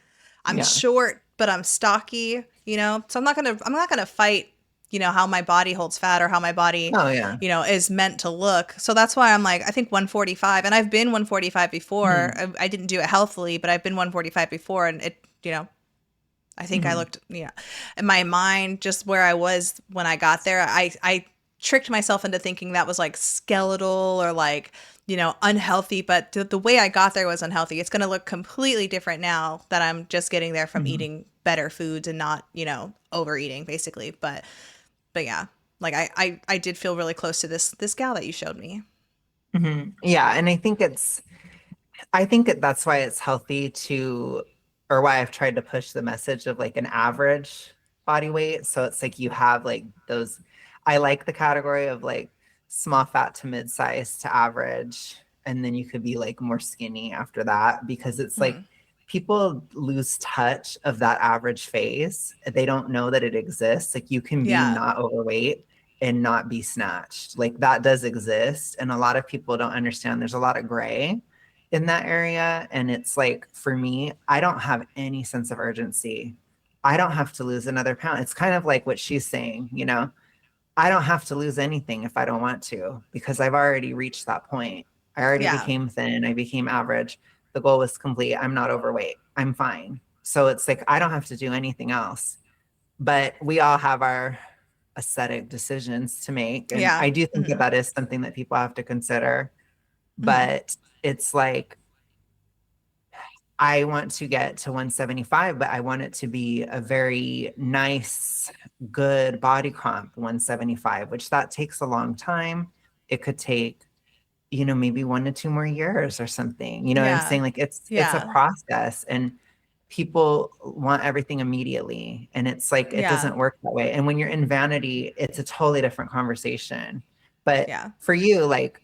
I'm Yeah. short, but I'm stocky, So I'm not gonna fight, how my body holds fat or how my body, Oh yeah. is meant to look. So that's why I'm like, I think 145, and I've been 145 before. Mhm. I didn't do it healthily, but I've been 145 before, and I think I Mhm. looked, in my mind, just where I was when I got there, I tricked myself into thinking that was like skeletal or like, unhealthy. But the way I got there was unhealthy. It's going to look completely different now that I'm just getting there from Mhm. eating better foods and not, overeating basically. But yeah, like I did feel really close to this gal that you showed me. Mhm. Yeah, and I think that's why it's healthy or why I've tried to push the message of like an average body weight. So it's like you have like those, I like the category of like small fat to mid-size to average. And then you could be like more skinny after that because it's like Mhm. people lose touch of that average phase. They don't know that it exists. Like you can be Yeah. not overweight and not be snatched. Like that does exist. And a lot of people don't understand there's a lot of gray in that area. And it's like, for me, I don't have any sense of urgency. I don't have to lose another pound. It's kind of like what she's saying, I don't have to lose anything if I don't want to because I've already reached that point. I already Yeah. became thin. I became average. The goal was complete. I'm not overweight. I'm fine. So it's like, I don't have to do anything else. But we all have our aesthetic decisions to make. And Yeah. I do think that Mhm. that is something that people have to consider. Mhm. But it's like, I want to get to 175, but I want it to be a very nice, good body comp 175, which that takes a long time. It could take, maybe 1 to 2 more years or something. You know what I'm Yeah. saying? Like it's a Yeah. process and people want everything immediately. And it's like it Yeah. doesn't work that way. And when you're in vanity, it's a totally different conversation. But Yeah. for you, like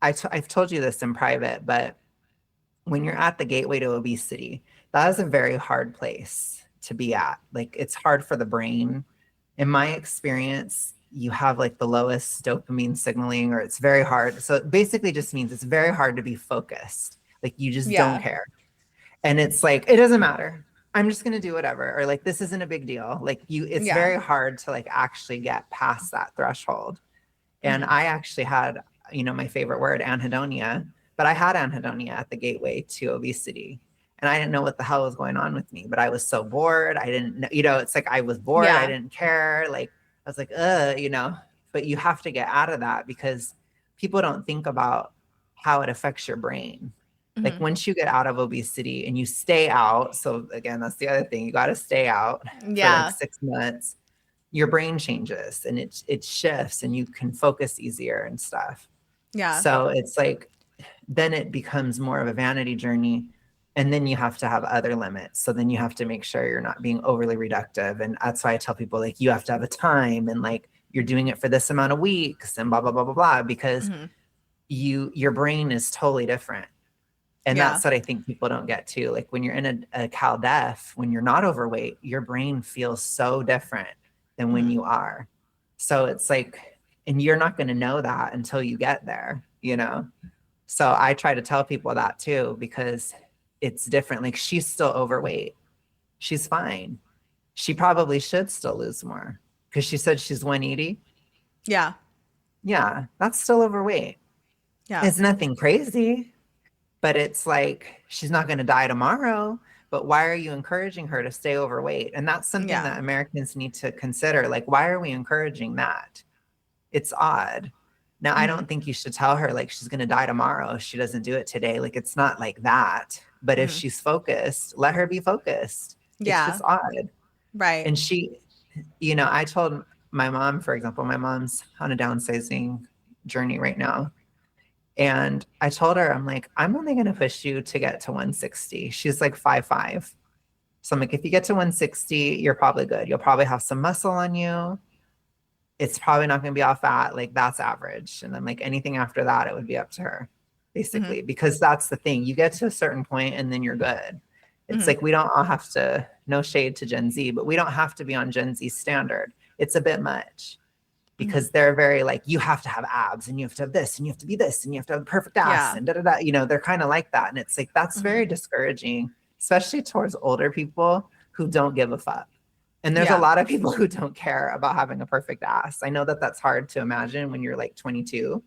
I've told you this in private, but when you're at the gateway to obesity, that is a very hard place to be at. Like it's hard for the brain. In my experience, you have like the lowest dopamine signaling, or it's very hard. So it basically just means it's very hard to be focused. Like you just don't Yeah. care. And it's like, it doesn't matter. I'm just going to do whatever. Or like, this isn't a big deal. Like it's Yeah. very hard to like actually get past that threshold. And Mhm. I actually had, my favorite word, anhedonia, but I had anhedonia at the gateway to obesity. And I didn't know what the hell was going on with me, but I was so bored. I didn't know, it's like I was bored. I Yeah. didn't care. Like I was like, but you have to get out of that because people don't think about how it affects your brain. Like Mhm. once you get out of obesity and you stay out, so again, that's the other thing, you got to stay out for like Yeah. 6 months, your brain changes and it shifts and you can focus easier and stuff. Yeah. So it's like, then it becomes more of a vanity journey. And then you have to have other limits. So then you have to make sure you're not being overly reductive. And that's why I tell people like, you have to have a time and like, you're doing it for this amount of weeks and blah, blah, blah, blah, blah, because Mhm. your brain is totally different. And Yeah. that's what I think people don't get to. Like when you're in a Cal Def, when you're not overweight, your brain feels so different than when Mhm. you are. So it's like, and you're not going to know that until you get there, So I try to tell people that too, because it's different. Like she's still overweight. She's fine. She probably should still lose more because she said she's 180. Yeah. Yeah, that's still overweight. Yeah. It's nothing crazy, but it's like she's not going to die tomorrow. But why are you encouraging her to stay overweight? And that's something Yeah. that Americans need to consider. Like, why are we encouraging that? It's odd. Now, I Mhm. don't think you should tell her like she's going to die tomorrow if she doesn't do it today. Like, it's not like that. But if Mhm. she's focused, let her be focused. It's Yeah. just odd. Right. And she, I told my mom, for example, my mom's on a downsizing journey right now. And I told her, I'm like, I'm only going to push you to get to 160. She's like 5'5". So I'm like, if you get to 160, you're probably good. You'll probably have some muscle on you. It's probably not going to be all fat. Like that's average. And then like anything after that, it would be up to her basically, because that's the thing. You get to a certain point and then you're good. It's Mhm. like, we don't all have to, no shade to Gen Z, but we don't have to be on Gen Z standard. It's a bit much because they're very like, you have to have abs and you have to have this and you have to be this and you have to have a perfect ass Yeah. and da da da. They're kind of like that. And it's like, that's very discouraging, especially towards older people who don't give a fuck. And there's a Yeah. lot of people who don't care about having a perfect ass. I know that that's hard to imagine when you're like 22,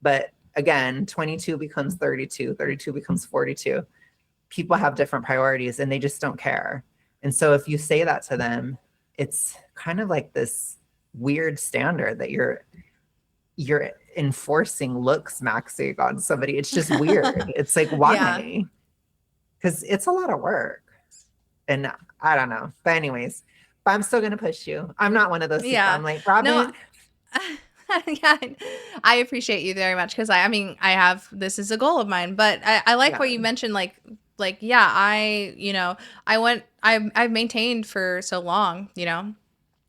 but again, 22 becomes 32, 32 becomes 42. People have different priorities and they just don't care. And so if you say that to them, it's kind of like this weird standard that you're enforcing looks maxing on somebody. It's just weird. It's like, Yeah. why? Because it's a lot of work. And I don't know. But anyways, but I'm still gonna push you. I'm not one of those people. Yeah. I'm like, No. Robin, Yeah, I appreciate you very much because I mean I have this is a goal of mine, but I like what yeah. you mentioned like yeah I've maintained for so long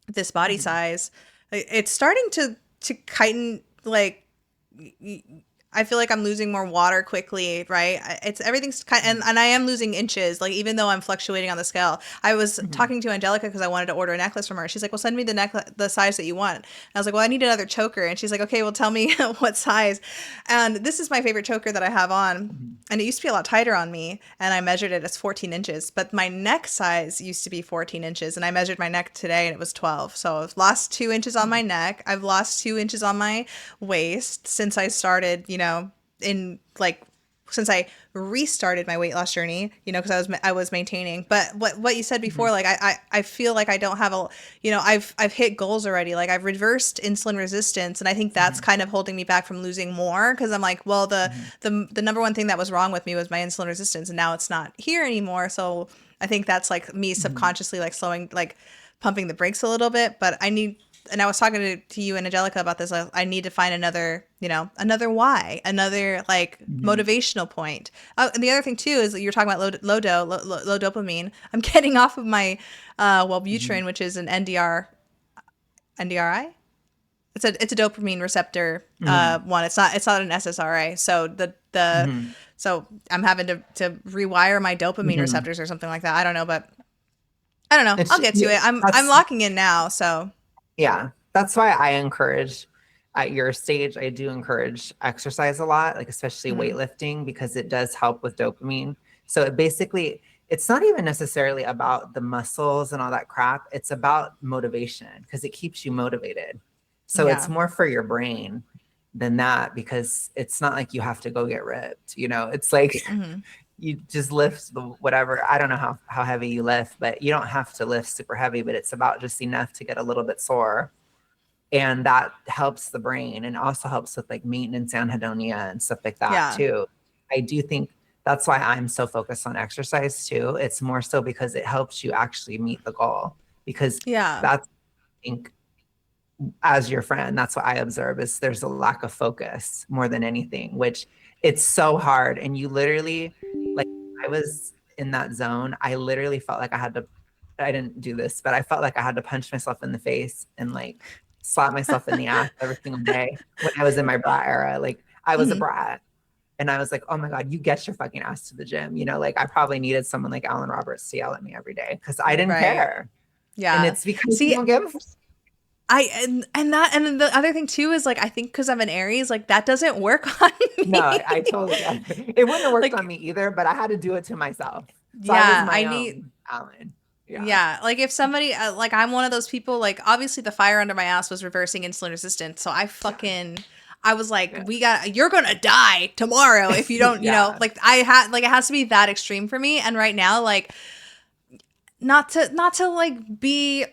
this body Mhm. size. It's starting to tighten like I feel like I'm losing more water quickly, right? It's everything's kind and I am losing inches, like even though I'm fluctuating on the scale. I was Mhm. talking to Angelica because I wanted to order a necklace from her. She's like, "Well, send me the size that you want." And I was like, "Well, I need another choker." And she's like, "Okay, well, tell me what size." And this is my favorite choker that I have on, Mhm. and it used to be a lot tighter on me, and I measured it as 14 inches. But my neck size used to be 14 inches, and I measured my neck today, and it was 12. So I've lost 2 inches on my neck. I've lost 2 inches on my waist since I started, in like since I restarted my weight loss journey, because I was maintaining. But what you said before, like I feel like I don't have I've hit goals already. Like I've reversed insulin resistance, and I think that's kind of holding me back from losing more because I'm like, well, the number one thing that was wrong with me was my insulin resistance, and now it's not here anymore. So I think that's like me subconsciously like slowing, like pumping the brakes a little bit. But and I was talking to you and Angelica about this. I need to find another why, another like motivational point. Oh, and the other thing too is that you're talking about low dopamine. I'm getting off of my Wellbutrin, which is an NDRI. it's a dopamine receptor Mhm. one. It's not an SSRI. So Mhm. so I'm having to rewire my dopamine Mhm. receptors or something like that. I don't know, but I don't know. It's I'll get to yeah, it. I'm that's locking in now, so yeah. That's why I encourage at your stage, I do encourage exercise a lot, like especially mhm. weightlifting, because it does help with dopamine. So it basically, it's not even necessarily about the muscles and all that crap. It's about motivation because it keeps you motivated. So it's Yeah. more for your brain than that because it's not like you have to go get ripped. It's like Hmm. you just lift the whatever. I don't know how heavy you lift, but you don't have to lift super heavy, but it's about just enough to get a little bit sore. And that helps the brain and also helps with like maintenance anhedonia and stuff like that Yeah. too. I do think that's why I'm so focused on exercise too. It's more so because it helps you actually meet the goal. Because Yeah. that's, I think, as your friend, that's what I observe is there's a lack of focus more than anything, which it's so hard. And you literally, like, I was in that zone. I literally felt like I didn't do this, but I felt like I had to punch myself in the face and like slap myself in the ass every single day when I was in my brat era. Like, I was a Hmm. brat. And I was like, oh my God, you get your fucking ass to the gym. Like I probably needed someone like Alan Roberts to yell at me every day because I didn't Right. care. And Yeah. it's because you See, don't give a and then the other thing too is like I think because I'm an Aries, like that doesn't work on No, me. I totally get it. It wouldn't have worked on Like me either, but I had to do it to myself. So I was yeah, I my need own Alan. Yeah. yeah, like if somebody like I'm one of those people like obviously the fire under my ass was reversing insulin resistance. So I was like Yeah. you're going to die tomorrow if you don't, Yeah. like I had like it has to be that extreme for me and right now like not to like be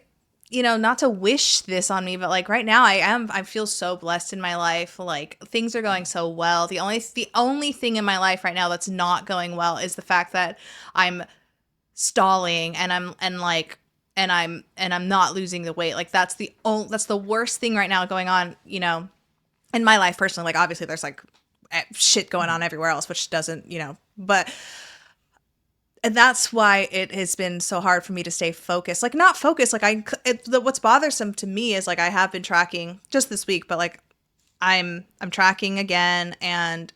not to wish this on me, but like right now I feel so blessed in my life. Like things are going so well. The only thing in my life right now that's not going well is the fact that I'm stalling and I'm not losing the weight. Like that's the worst thing right now going on, in my life personally. Like obviously there's like shit going on everywhere else which doesn't, but and that's why it has been so hard for me to stay focused. Like not focused. Like what's bothersome to me is like I have been tracking just this week, but like I'm tracking again, and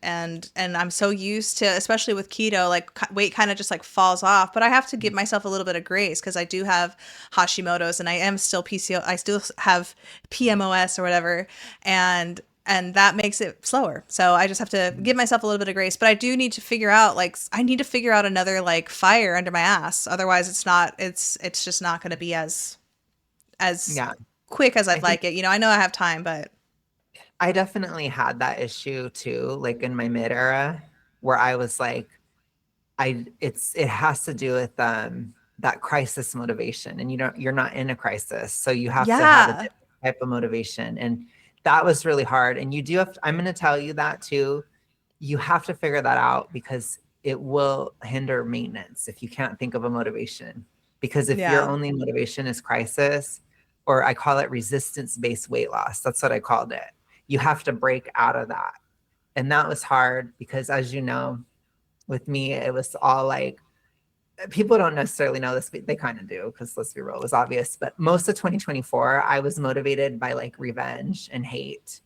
I'm so used to, especially with keto, like weight kind of just like falls off. But I have to give myself a little bit of grace because I do have Hashimoto's, and I am still PCO. I still have PMOS or whatever, and that makes it slower. So I just have to give myself a little bit of grace. But I do need to figure out like I need to figure out another like fire under my ass. Otherwise, it's just not going to be as Yeah. quick as I I'd think like it. I know I have time, but I definitely had that issue too, like in my mid era, where I was like, it has to do with that crisis motivation. And you're not in a crisis. So you have to have a yeah. different type of motivation. And that was really hard. And you do I'm gonna tell you that too. You have to figure that out because it will hinder maintenance if you can't think of a motivation. Because if your Yeah. only motivation is crisis, or I call it resistance-based weight loss, that's what I called it. You have to break out of that. And that was hard because, as you know, with me, it was all like, people don't necessarily know this, but they kind of do because let's be real, it was obvious. But most of 2024, I was motivated by like revenge and hate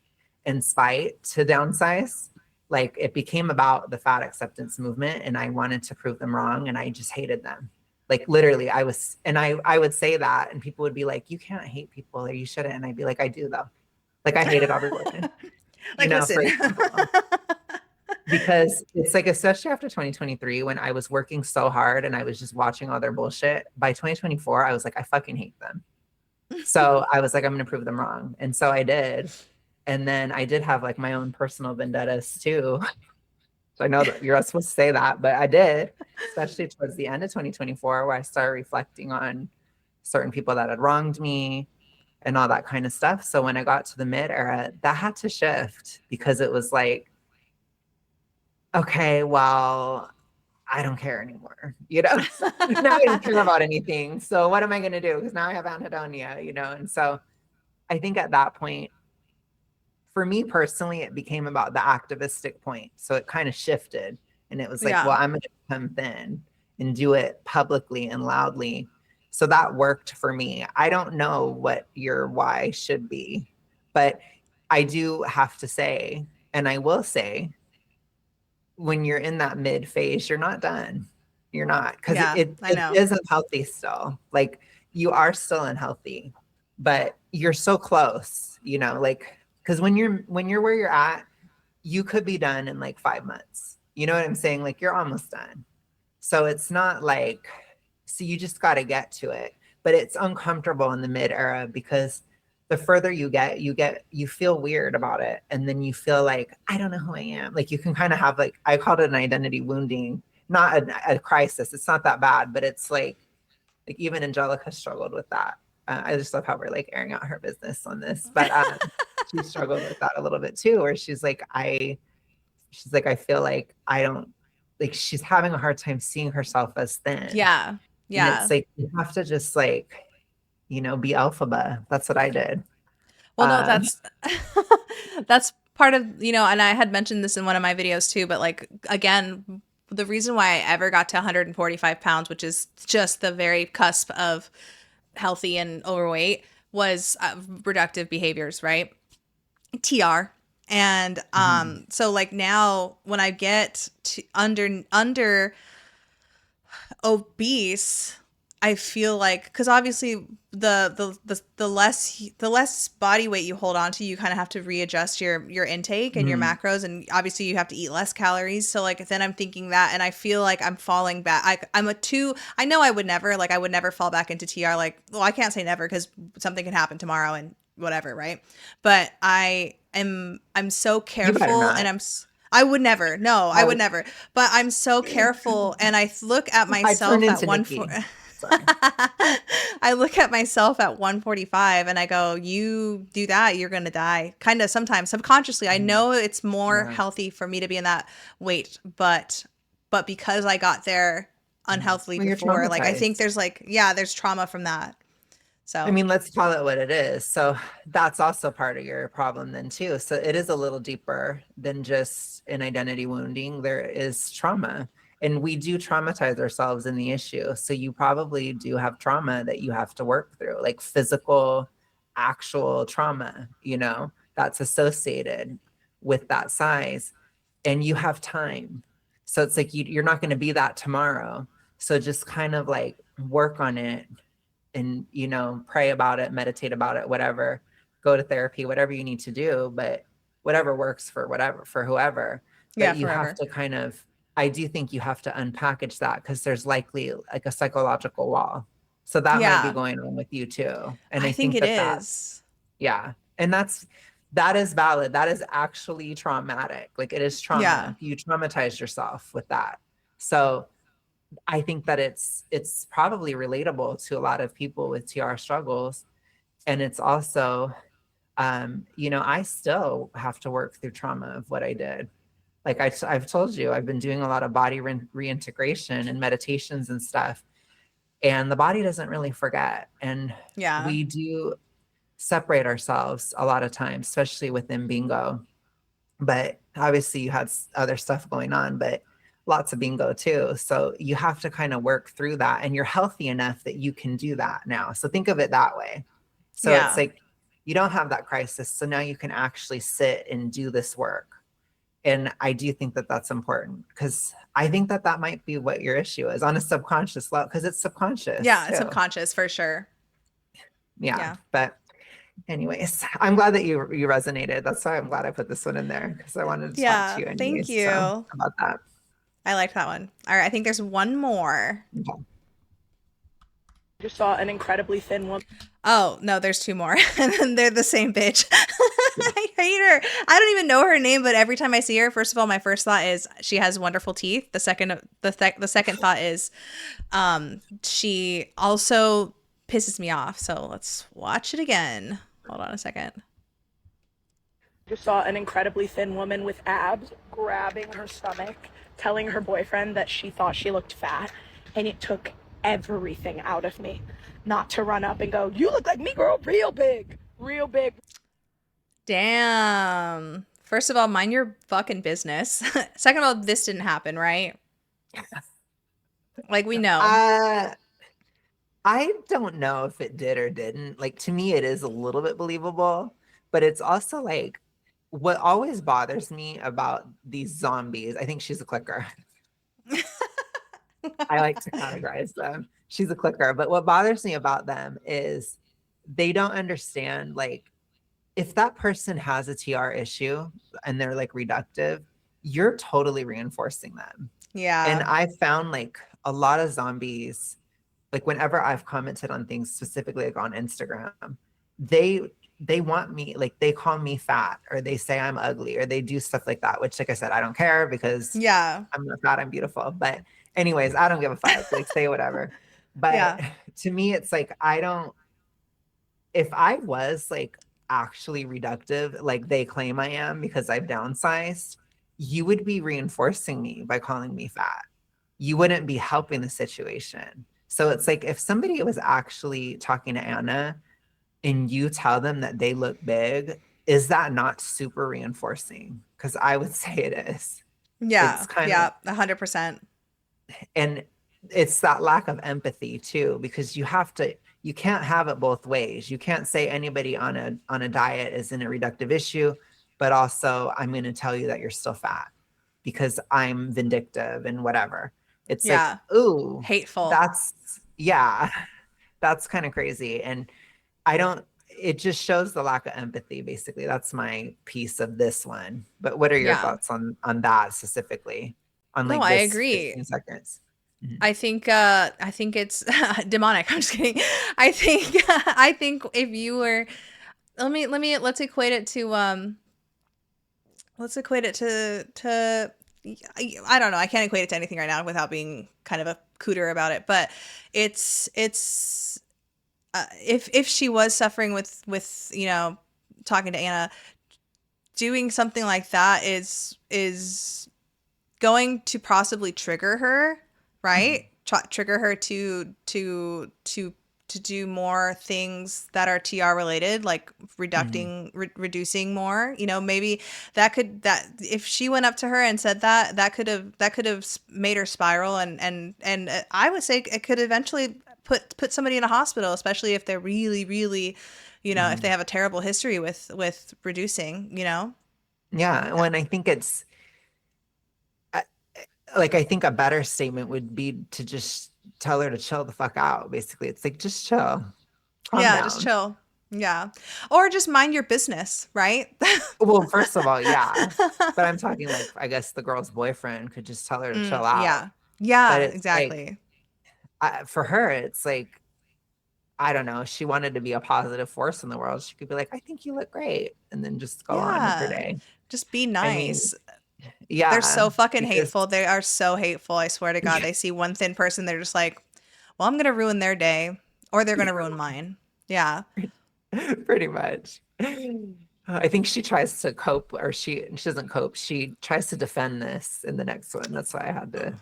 and spite to downsize. Like it became about the fat acceptance movement, and I wanted to prove them wrong, and I just hated them. Like literally, I would say that, and people would be like, "You can't hate people, or you shouldn't," and I'd be like, "I do though." Like I hated Aubrey Wilson, Like, for listen. example, because it's like, especially after 2023, when I was working so hard and I was just watching all their bullshit, by 2024, I was like, I fucking hate them. So I was like, I'm going to prove them wrong. And so I did. And then I did have like my own personal vendettas too. So I know that you're not supposed to say that, but I did, especially towards the end of 2024, where I started reflecting on certain people that had wronged me and all that kind of stuff. So when I got to the mid era, that had to shift because it was like, okay, well, I don't care anymore, now I don't care about anything. So what am I going to do? Because now I have anhedonia, And so I think at that point, for me personally, it became about the activistic point. So it kind of shifted and it was like, Yeah. well, I'm going to become thin and do it publicly and loudly. So that worked for me. I don't know what your why should be, But I do have to say, and I will say, when you're in that mid phase, you're not done. You're not, because Yeah, I it know. is unhealthy still. Like you are still unhealthy, but you're so close, you know, like because when you're where you're at, you could be done in like 5 months. You know what I'm saying? Like you're almost done. So it's not like, so you just got to get to it. But it's uncomfortable in the mid era because the further you feel weird about it. And then you feel like, I don't know who I am. Like you can kind of have like, I called it an identity wounding, not a crisis. It's not that bad, but it's like even Angelica struggled with that. I just love how we're like airing out her business on this, but she struggled with that a little bit too, where she's like, I feel like I don't like she's having a hard time seeing herself as thin. Yeah. And Yeah. it's like you have to just like, be alphaba. That's what I did. Well, no, Uh, that's part of, and I had mentioned this in one of my videos too, but like again, the reason why I ever got to 145 pounds, which is just the very cusp of healthy and overweight, was reductive behaviors, right? TR. And so like now when I get to under obese, I feel like, because obviously the less body weight you hold on to, you kind of have to readjust your intake and your mhm. macros, and obviously you have to eat less calories. So like then I'm thinking that, and I feel like I'm falling back. I know I would never fall back into TR. Like, well, I can't say never because something can happen tomorrow and whatever, right? But I'm so You better careful, and not. I would never. No, I I would would never. But I'm so careful, and I look at I turned myself at into Nikki. Sorry. I look at myself at 145 and I go, you do that, you're going to die. Kind of sometimes subconsciously. I know it's more Yeah. healthy for me to be in that weight, but because I got there unhealthily Well, you're before, like I think traumatized. there's trauma from that. I So, mean, let's call it what it is. So that's also part of your problem then too. So it is a little deeper than just an identity wounding. There is trauma. And we do traumatize ourselves in the issue. So you probably do have trauma that you have to work through, like physical, actual trauma, that's associated with that size. And you have time. So it's like you're not going to be that tomorrow. So just kind of like work on it and pray about it, meditate about it, whatever, go to therapy, whatever you need to do, but whatever works for whoever. yeah, But you have forever. to kind of, I do think you have to unpackage that because there's likely like a psychological wall. So that might be Yeah, going on with you too. And I I think think it that is. yeah. And that is valid. That is actually traumatic. Like it is Yeah. trauma. You traumatized yourself with that. So I think that it's probably relatable to a lot of people with TR struggles. And it's also, I still have to work through trauma of what I did. Like I've told you, I've been doing a lot of body reintegration and meditations and stuff. And the body doesn't really forget. And Yeah. we do separate ourselves a lot of times, especially within bingo. But obviously you had other stuff going on, but lots of bingo too. So you have to kind of work through that and you're healthy enough that you can do that now. So think of it that way. So it's Yeah. like you don't have that crisis. So now you can actually sit and do this work. And I do think that that's important because I think that that might be what your issue is on a subconscious level because it's subconscious Yeah, it's too. subconscious for sure. Yeah. Yeah. But anyways, I'm glad that you resonated. That's why I'm glad I put this one in there because I wanted to talk to Yeah, you thank anyways. So you. about that. I like that one. All right, I think there's one more. Okay. Just saw an incredibly thin woman. Oh, no, there's two more. And then they're the same bitch. I hate her. I don't even know her name, but every time I see her, first of all, my first thought is she has wonderful teeth. The second thought is she also pisses me off. So let's watch it again. Hold on a second. Just saw an incredibly thin woman with abs grabbing her stomach, telling her boyfriend that she thought she looked fat, and it took everything out of me not to run up and go, "You look like me, girl, real big, real big." Damn. First of all, mind your fucking business. Second of all, this didn't happen, right? Like we know. Uh, I don't know if it did or didn't. Like to me, it is a little bit believable, But it's also like what always bothers me about these zombies. I think she's a clicker. I like to categorize them. She's a clicker. But what bothers me about them is they don't understand, like, if that person has a TR issue and they're like reductive, you're totally reinforcing them. And Yeah. I found like a lot of zombies, like whenever I've commented on things specifically like on Instagram, they want me, like they call me fat or they say I'm ugly or they do stuff like that, which like I said, I don't care because Yeah. I'm not fat, I'm beautiful. But anyways, I don't give a fuck. Like say whatever. But Yeah. to me, it's like I don't, if I was like actually reductive, like they claim I am because I've downsized, you would be reinforcing me by calling me fat. You wouldn't be helping the situation. So it's like if somebody was actually talking to Anna and you tell them that they look big, is that not super reinforcing? Because I would say it is. It's Yeah. kind of, Yeah. 100%. and it's that lack of empathy too, because you can't have it both ways. You can't say anybody on a diet is in a reductive issue, but also I'm going to tell you that you're still fat because I'm vindictive and whatever. It's like, Yeah. ooh, Hateful. that's yeah, that's kind of crazy. And I don't, it just shows the lack of empathy, basically. That's my piece of this one. But what are your Yeah. thoughts on that specifically? On No, like I this agree. 15 seconds? Mhm. I think it's demonic. I'm just kidding. I think I think if you were let's equate it to let's equate it to I don't know. I can't equate it to anything right now without being kind of a cooter about it, but it's if she was suffering with talking to Anna, doing something like that is going to possibly trigger her, right? Mhm. Trigger her to do more things that are TR related, like Mhm. reducing more. Maybe that if she went up to her and said that could have made her spiral, and I would say it could eventually put somebody in a hospital, especially if they're really really, if they Mhm. have a terrible history with reducing. Yeah, when I think it's I- like I think a better statement would be to just tell her to chill the fuck out. Basically, it's like just chill, calm Yeah, just down. chill. Yeah. Or just mind your business, right? Well, first of all, yeah, but I'm talking like I guess the girl's boyfriend could just tell her to chill out. Yeah. But Yeah, it's like exactly. for her, it's like I don't know. She wanted to be a positive force in the world. She could be like, "I think you look great," and then just go on with her Yeah. day. Just be I mean, nice. They're yeah, so fucking because hateful. They are so hateful. I swear to God. They see one thin person, they're just like, well, I'm going to ruin their day or they're going to ruin mine. Yeah. pretty much. I think she tries to cope, or she doesn't cope. She tries to defend this in the next one. That's why I had to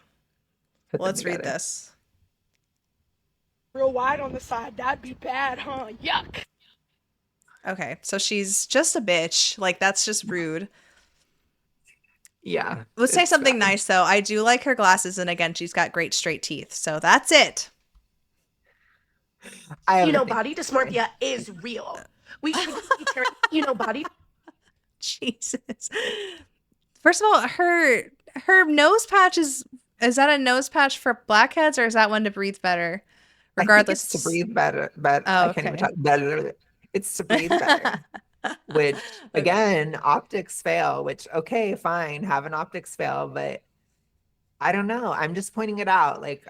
put Well, them let's read together. this. Real wide on the side, that'd be bad, huh? Yuck. Okay. So she's just a bitch. Like, that's just rude. Yeah, Let's say it's something bad. nice, though. I do like her glasses. And again, she's got great straight teeth. So that's it. I have a thing. Body dysmorphia is real. We shouldn't be body. Jesus. First of all, her nose patch is that a nose patch for blackheads or is that one to breathe better? I think it's to Regardless. breathe better, but Oh, I can't even okay. talk better. It's to breathe better, which Okay. again, optics fail, which okay, fine, have an optics fail, but I don't know. I'm just pointing it out. Like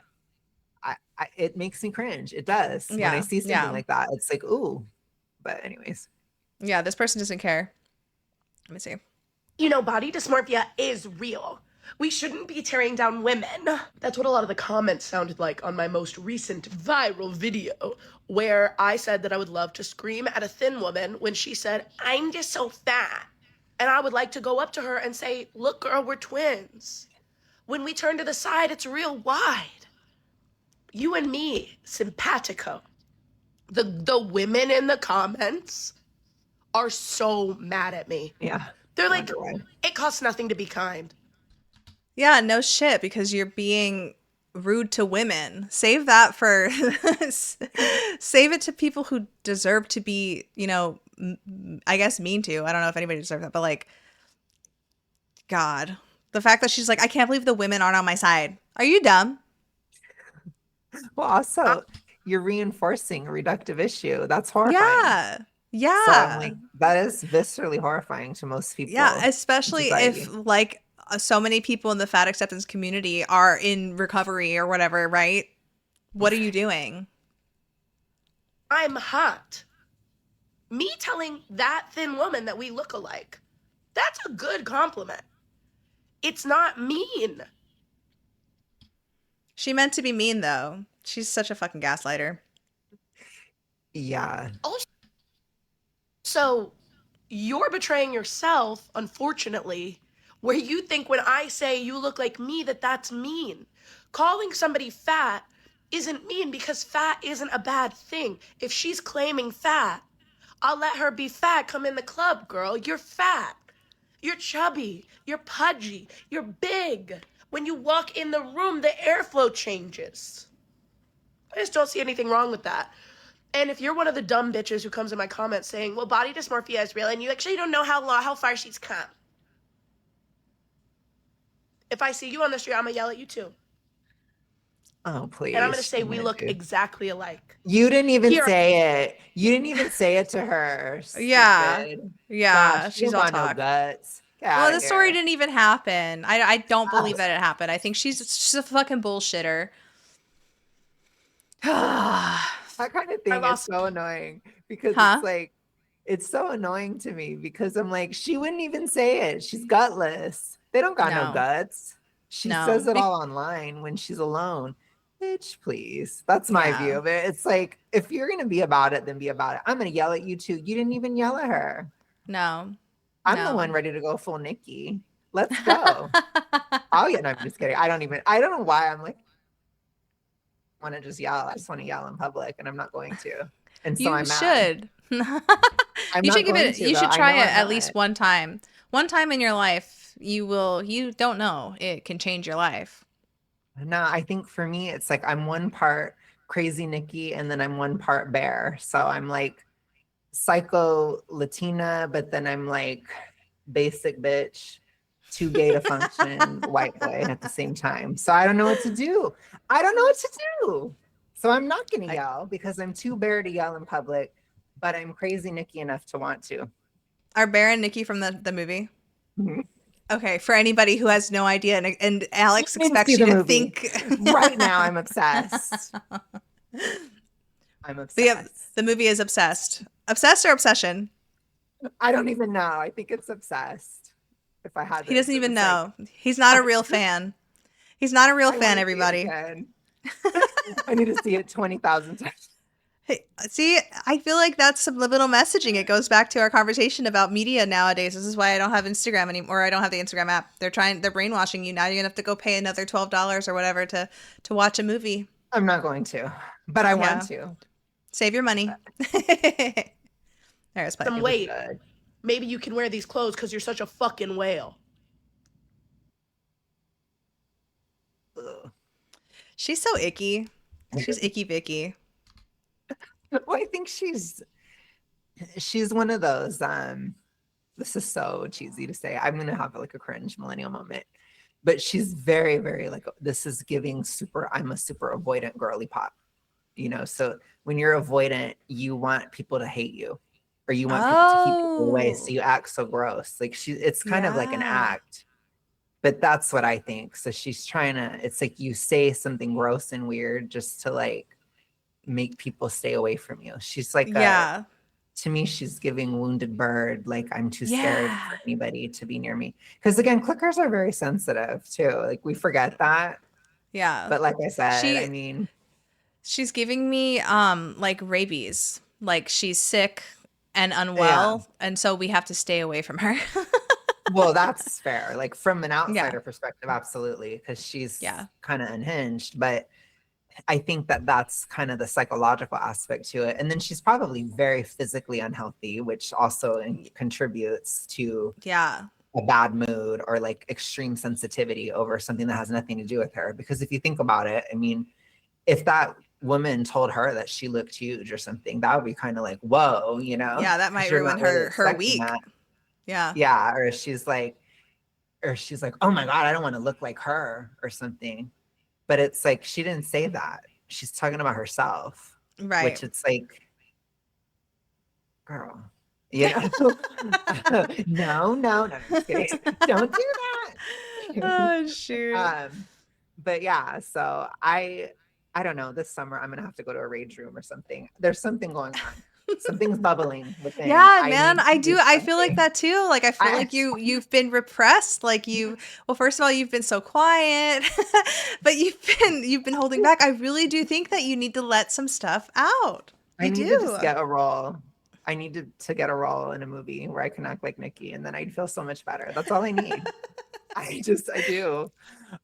it makes me cringe. It does. When I Yeah. see something Yeah. like that, it's like, ooh. But anyways. Yeah, this person doesn't care. Let me see. Body dysmorphia is real. We shouldn't be tearing down women. That's what a lot of the comments sounded like on my most recent viral video, where I said that I would love to scream at a thin woman when she said, I'm just so fat. And I would like to go up to her and say, look, girl, we're twins. When we turn to the side, it's real wide. You and me, simpatico. The women in the comments are so mad at me. Yeah. They're I like, wonder why. it costs nothing to be kind. Yeah, no shit, because you're being rude to women. Save that for save it to people who deserve to be, I guess mean to. I don't know if anybody deserves that, but like, God, the fact that she's like, I can't believe the women aren't on my side. Are you dumb? Well, also, you're reinforcing a reductive issue. That's horrifying. Yeah. So I'm Yeah. like, that is viscerally horrifying to most people Yeah, in especially if society. like so many people in the fat acceptance community are in recovery or whatever, right? What are you doing? I'm hot. Me telling that thin woman that we look alike, that's a good compliment. It's not mean. She meant to be mean though. She's such a fucking gaslighter. Yeah. So you're betraying yourself, unfortunately, where you think when I say you look like me that that's mean. Calling somebody fat isn't mean because fat isn't a bad thing. If she's claiming fat, I'll let her be fat. Come in the club, girl. You're fat. You're chubby. You're pudgy. You're big. When you walk in the room, the airflow changes. I just don't see anything wrong with that. And if you're one of the dumb bitches who comes in my comments saying, well, body dysmorphia is real, and you actually don't know how far she's come. If I see you on the street, I'm going to yell at you too. Oh, please. And I'm going to say I'm we gonna look do- exactly alike. You didn't even Here- say it. You didn't even say it to her. Yeah. Stupid. Yeah, Gosh, she's you all got no talk. guts. Get Well, outta the story here. didn't even happen. I don't believe Oh. that it happened. I think she's a fucking bullshitter. That kind of thing is lost- so annoying because Huh? it's like, it's so annoying to me because I'm like, she wouldn't even say it. She's gutless. They don't got no No. guts. She No. says it Be- all online when she's alone. Bitch, please. That's my Yeah. view of it. It's like, if you're going to be about it, then be about it. I'm going to yell at you too. You didn't even yell at her. No. I'm No. the one ready to go full Nikki. Let's go. Oh, yeah. No, I'm just kidding. I don't know why I'm like, want to just yell. I just want to yell in public and I'm not going to. And so You I'm mad. should. I'm You not should give going it. to, You though. should I try know it I'm at least not. one time. One time in your life, you don't know. It can change your life. No, I think for me, it's like I'm one part crazy Nikki and then I'm one part bear. So I'm like psycho Latina, but then I'm like basic bitch, too gay to function, white boy at the same time. So I don't know what to do. I don't know what to do. So I'm not going to yell because I'm too bear to yell in public, but I'm crazy Nikki enough to want to. Are Bear and Nikki from the movie? Mhm. Okay, for anybody who has no idea, and Alex You didn't expects see you the to movie. think. Right now, I'm obsessed. I'm But yeah, obsessed. the movie is obsessed. Obsessed or obsession? I don't even know. I think it's obsessed. If I had He this, doesn't it even was like, know. He's not a real fan. He's not a real I wanna fan, see it everybody. again. I need to see it 20,000 times. Hey, see, I feel like that's subliminal messaging. It goes back to our conversation about media nowadays. This is why I don't have Instagram anymore. I don't have the Instagram app. They're brainwashing you. Now you're gonna have to go pay another $12 or whatever to watch a movie. I'm not going to, but I want to. Save your money. There, it's Some fine. weight. Good. Maybe you can wear these clothes because you're such a fucking whale. Ugh. She's so icky. She's icky Vicky. Well, I think she's one of those. This is so cheesy to say. I'm gonna have like a cringe millennial moment, but she's very, very like this is giving super. I'm a super avoidant girly pop, So when you're avoidant, you want people to hate you, or you want people to keep people away, so Oh. you act so gross. Like it's kind of like an Yeah. act. But that's what I think. So she's trying to. It's like you say something gross and weird just to like make people stay away from you. She's like Yeah. to me, she's giving wounded bird, like I'm too scared Yeah. for anybody to be near me. Because again, clickers are very sensitive too. Like we forget that. Yeah. But like I said, She- I mean, She's giving me like rabies. Like she's sick and unwell, and so we have to stay away from her. well, that's fair. Like from an outsider perspective, absolutely, because she's kind of unhinged. But I think that that's kind of the psychological aspect to it. And then she's probably very physically unhealthy, which also contributes to a bad mood or like extreme sensitivity over something that has nothing to do with her. Because if you think about it, I mean, if that woman told her that she looked huge or something, that would be kind of like, whoa, Yeah, that 'cause might you're ruin not really her expecting week. that. Yeah. Yeah, or she's like, oh my God, I don't want to look like her or something. But it's like she didn't say that. She's talking about herself, Right. which it's like, girl, you know? No, no, no, just kidding. Don't do that. Oh, shoot. But yeah, so I don't know. This summer I'm gonna have to go to a rage room or something. There's something going on. Something's bubbling within. Yeah, I man, need I to do do. I feel like something. that too. Like I feel I like you've been repressed. Like well, first of all, you've been so quiet, but you've been holding back. I really do think that you need to let some stuff out. I You need to do. just get a role. I need to get a role in a movie where I can act like Nikki, and then I'd feel so much better. That's all I need. I do.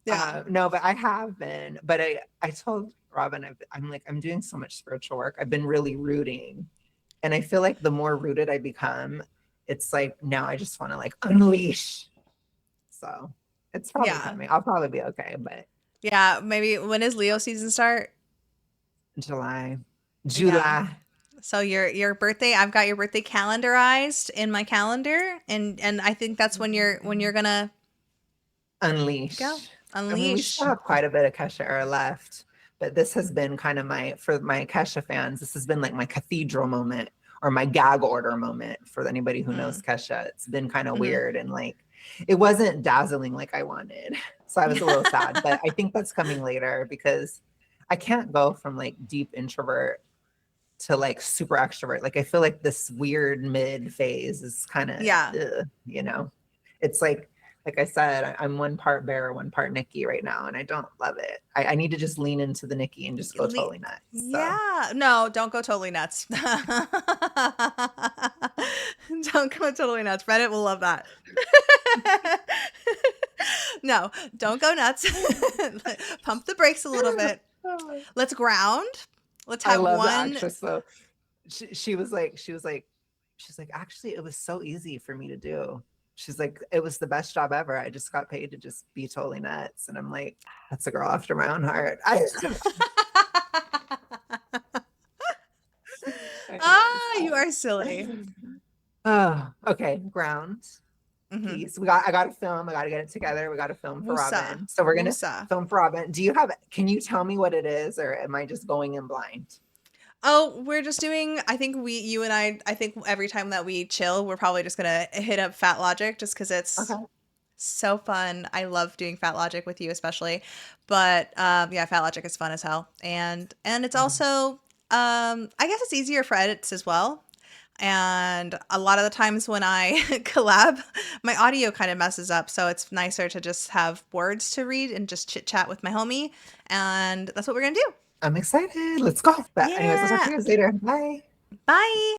Yeah. No, but I have been. But I told Robin, I'm like, I'm doing so much spiritual work. I've been really rooting. And I feel like the more rooted I become, it's like now I just want to like unleash. So it's probably Yeah. coming. I'll probably be okay. But Yeah. Maybe when does Leo season start? July. So your birthday, I've got your birthday calendarized in my calendar, and I think that's when you're gonna Unleash. go I mean, we unleash. still have quite a bit of Kesha era left, but this has been kind of for my Kesha fans, this has been like my cathedral moment or my gag order moment for anybody who knows Kesha. It's been kind of weird and like, it wasn't dazzling like I wanted. So I was a little sad, but I think that's coming later because I can't go from like deep introvert to like super extrovert. Like I feel like this weird mid phase is kind of, it's like I said, I'm one part Bear, one part Nikki right now, and I don't love it. I need to just lean into the Nikki and just go totally nuts. So. Yeah, no, don't go totally nuts. Don't go totally nuts. Reddit will love that. No, don't go nuts. Pump the brakes a little bit. Let's ground. Let's have I love one. the actress though. She was like, actually, it was so easy for me to do. She's like, it was the best job ever. I just got paid to just be totally nuts. And I'm like, that's a girl after my own heart. You are silly. Oh, okay. Ground. Mhm. Please. I got to film. I got to get it together. We got to film for Woosah. Robin. So we're going to Woosah. film for Robin. Can you tell me what it is or am I just going in blind? Oh, we're just doing, I think you and I think every time that we chill, we're probably just going to hit up Fat Logic just because it's so fun. I love doing Fat Logic with you, especially. But yeah, Fat Logic is fun as hell. And it's also, I guess it's easier for edits as well. And a lot of the times when I collab, my audio kind of messes up. So it's nicer to just have words to read and just chit chat with my homie. And that's what we're going to do. I'm excited. Let's go. But anyways, I'll talk to you guys later. Bye. Bye.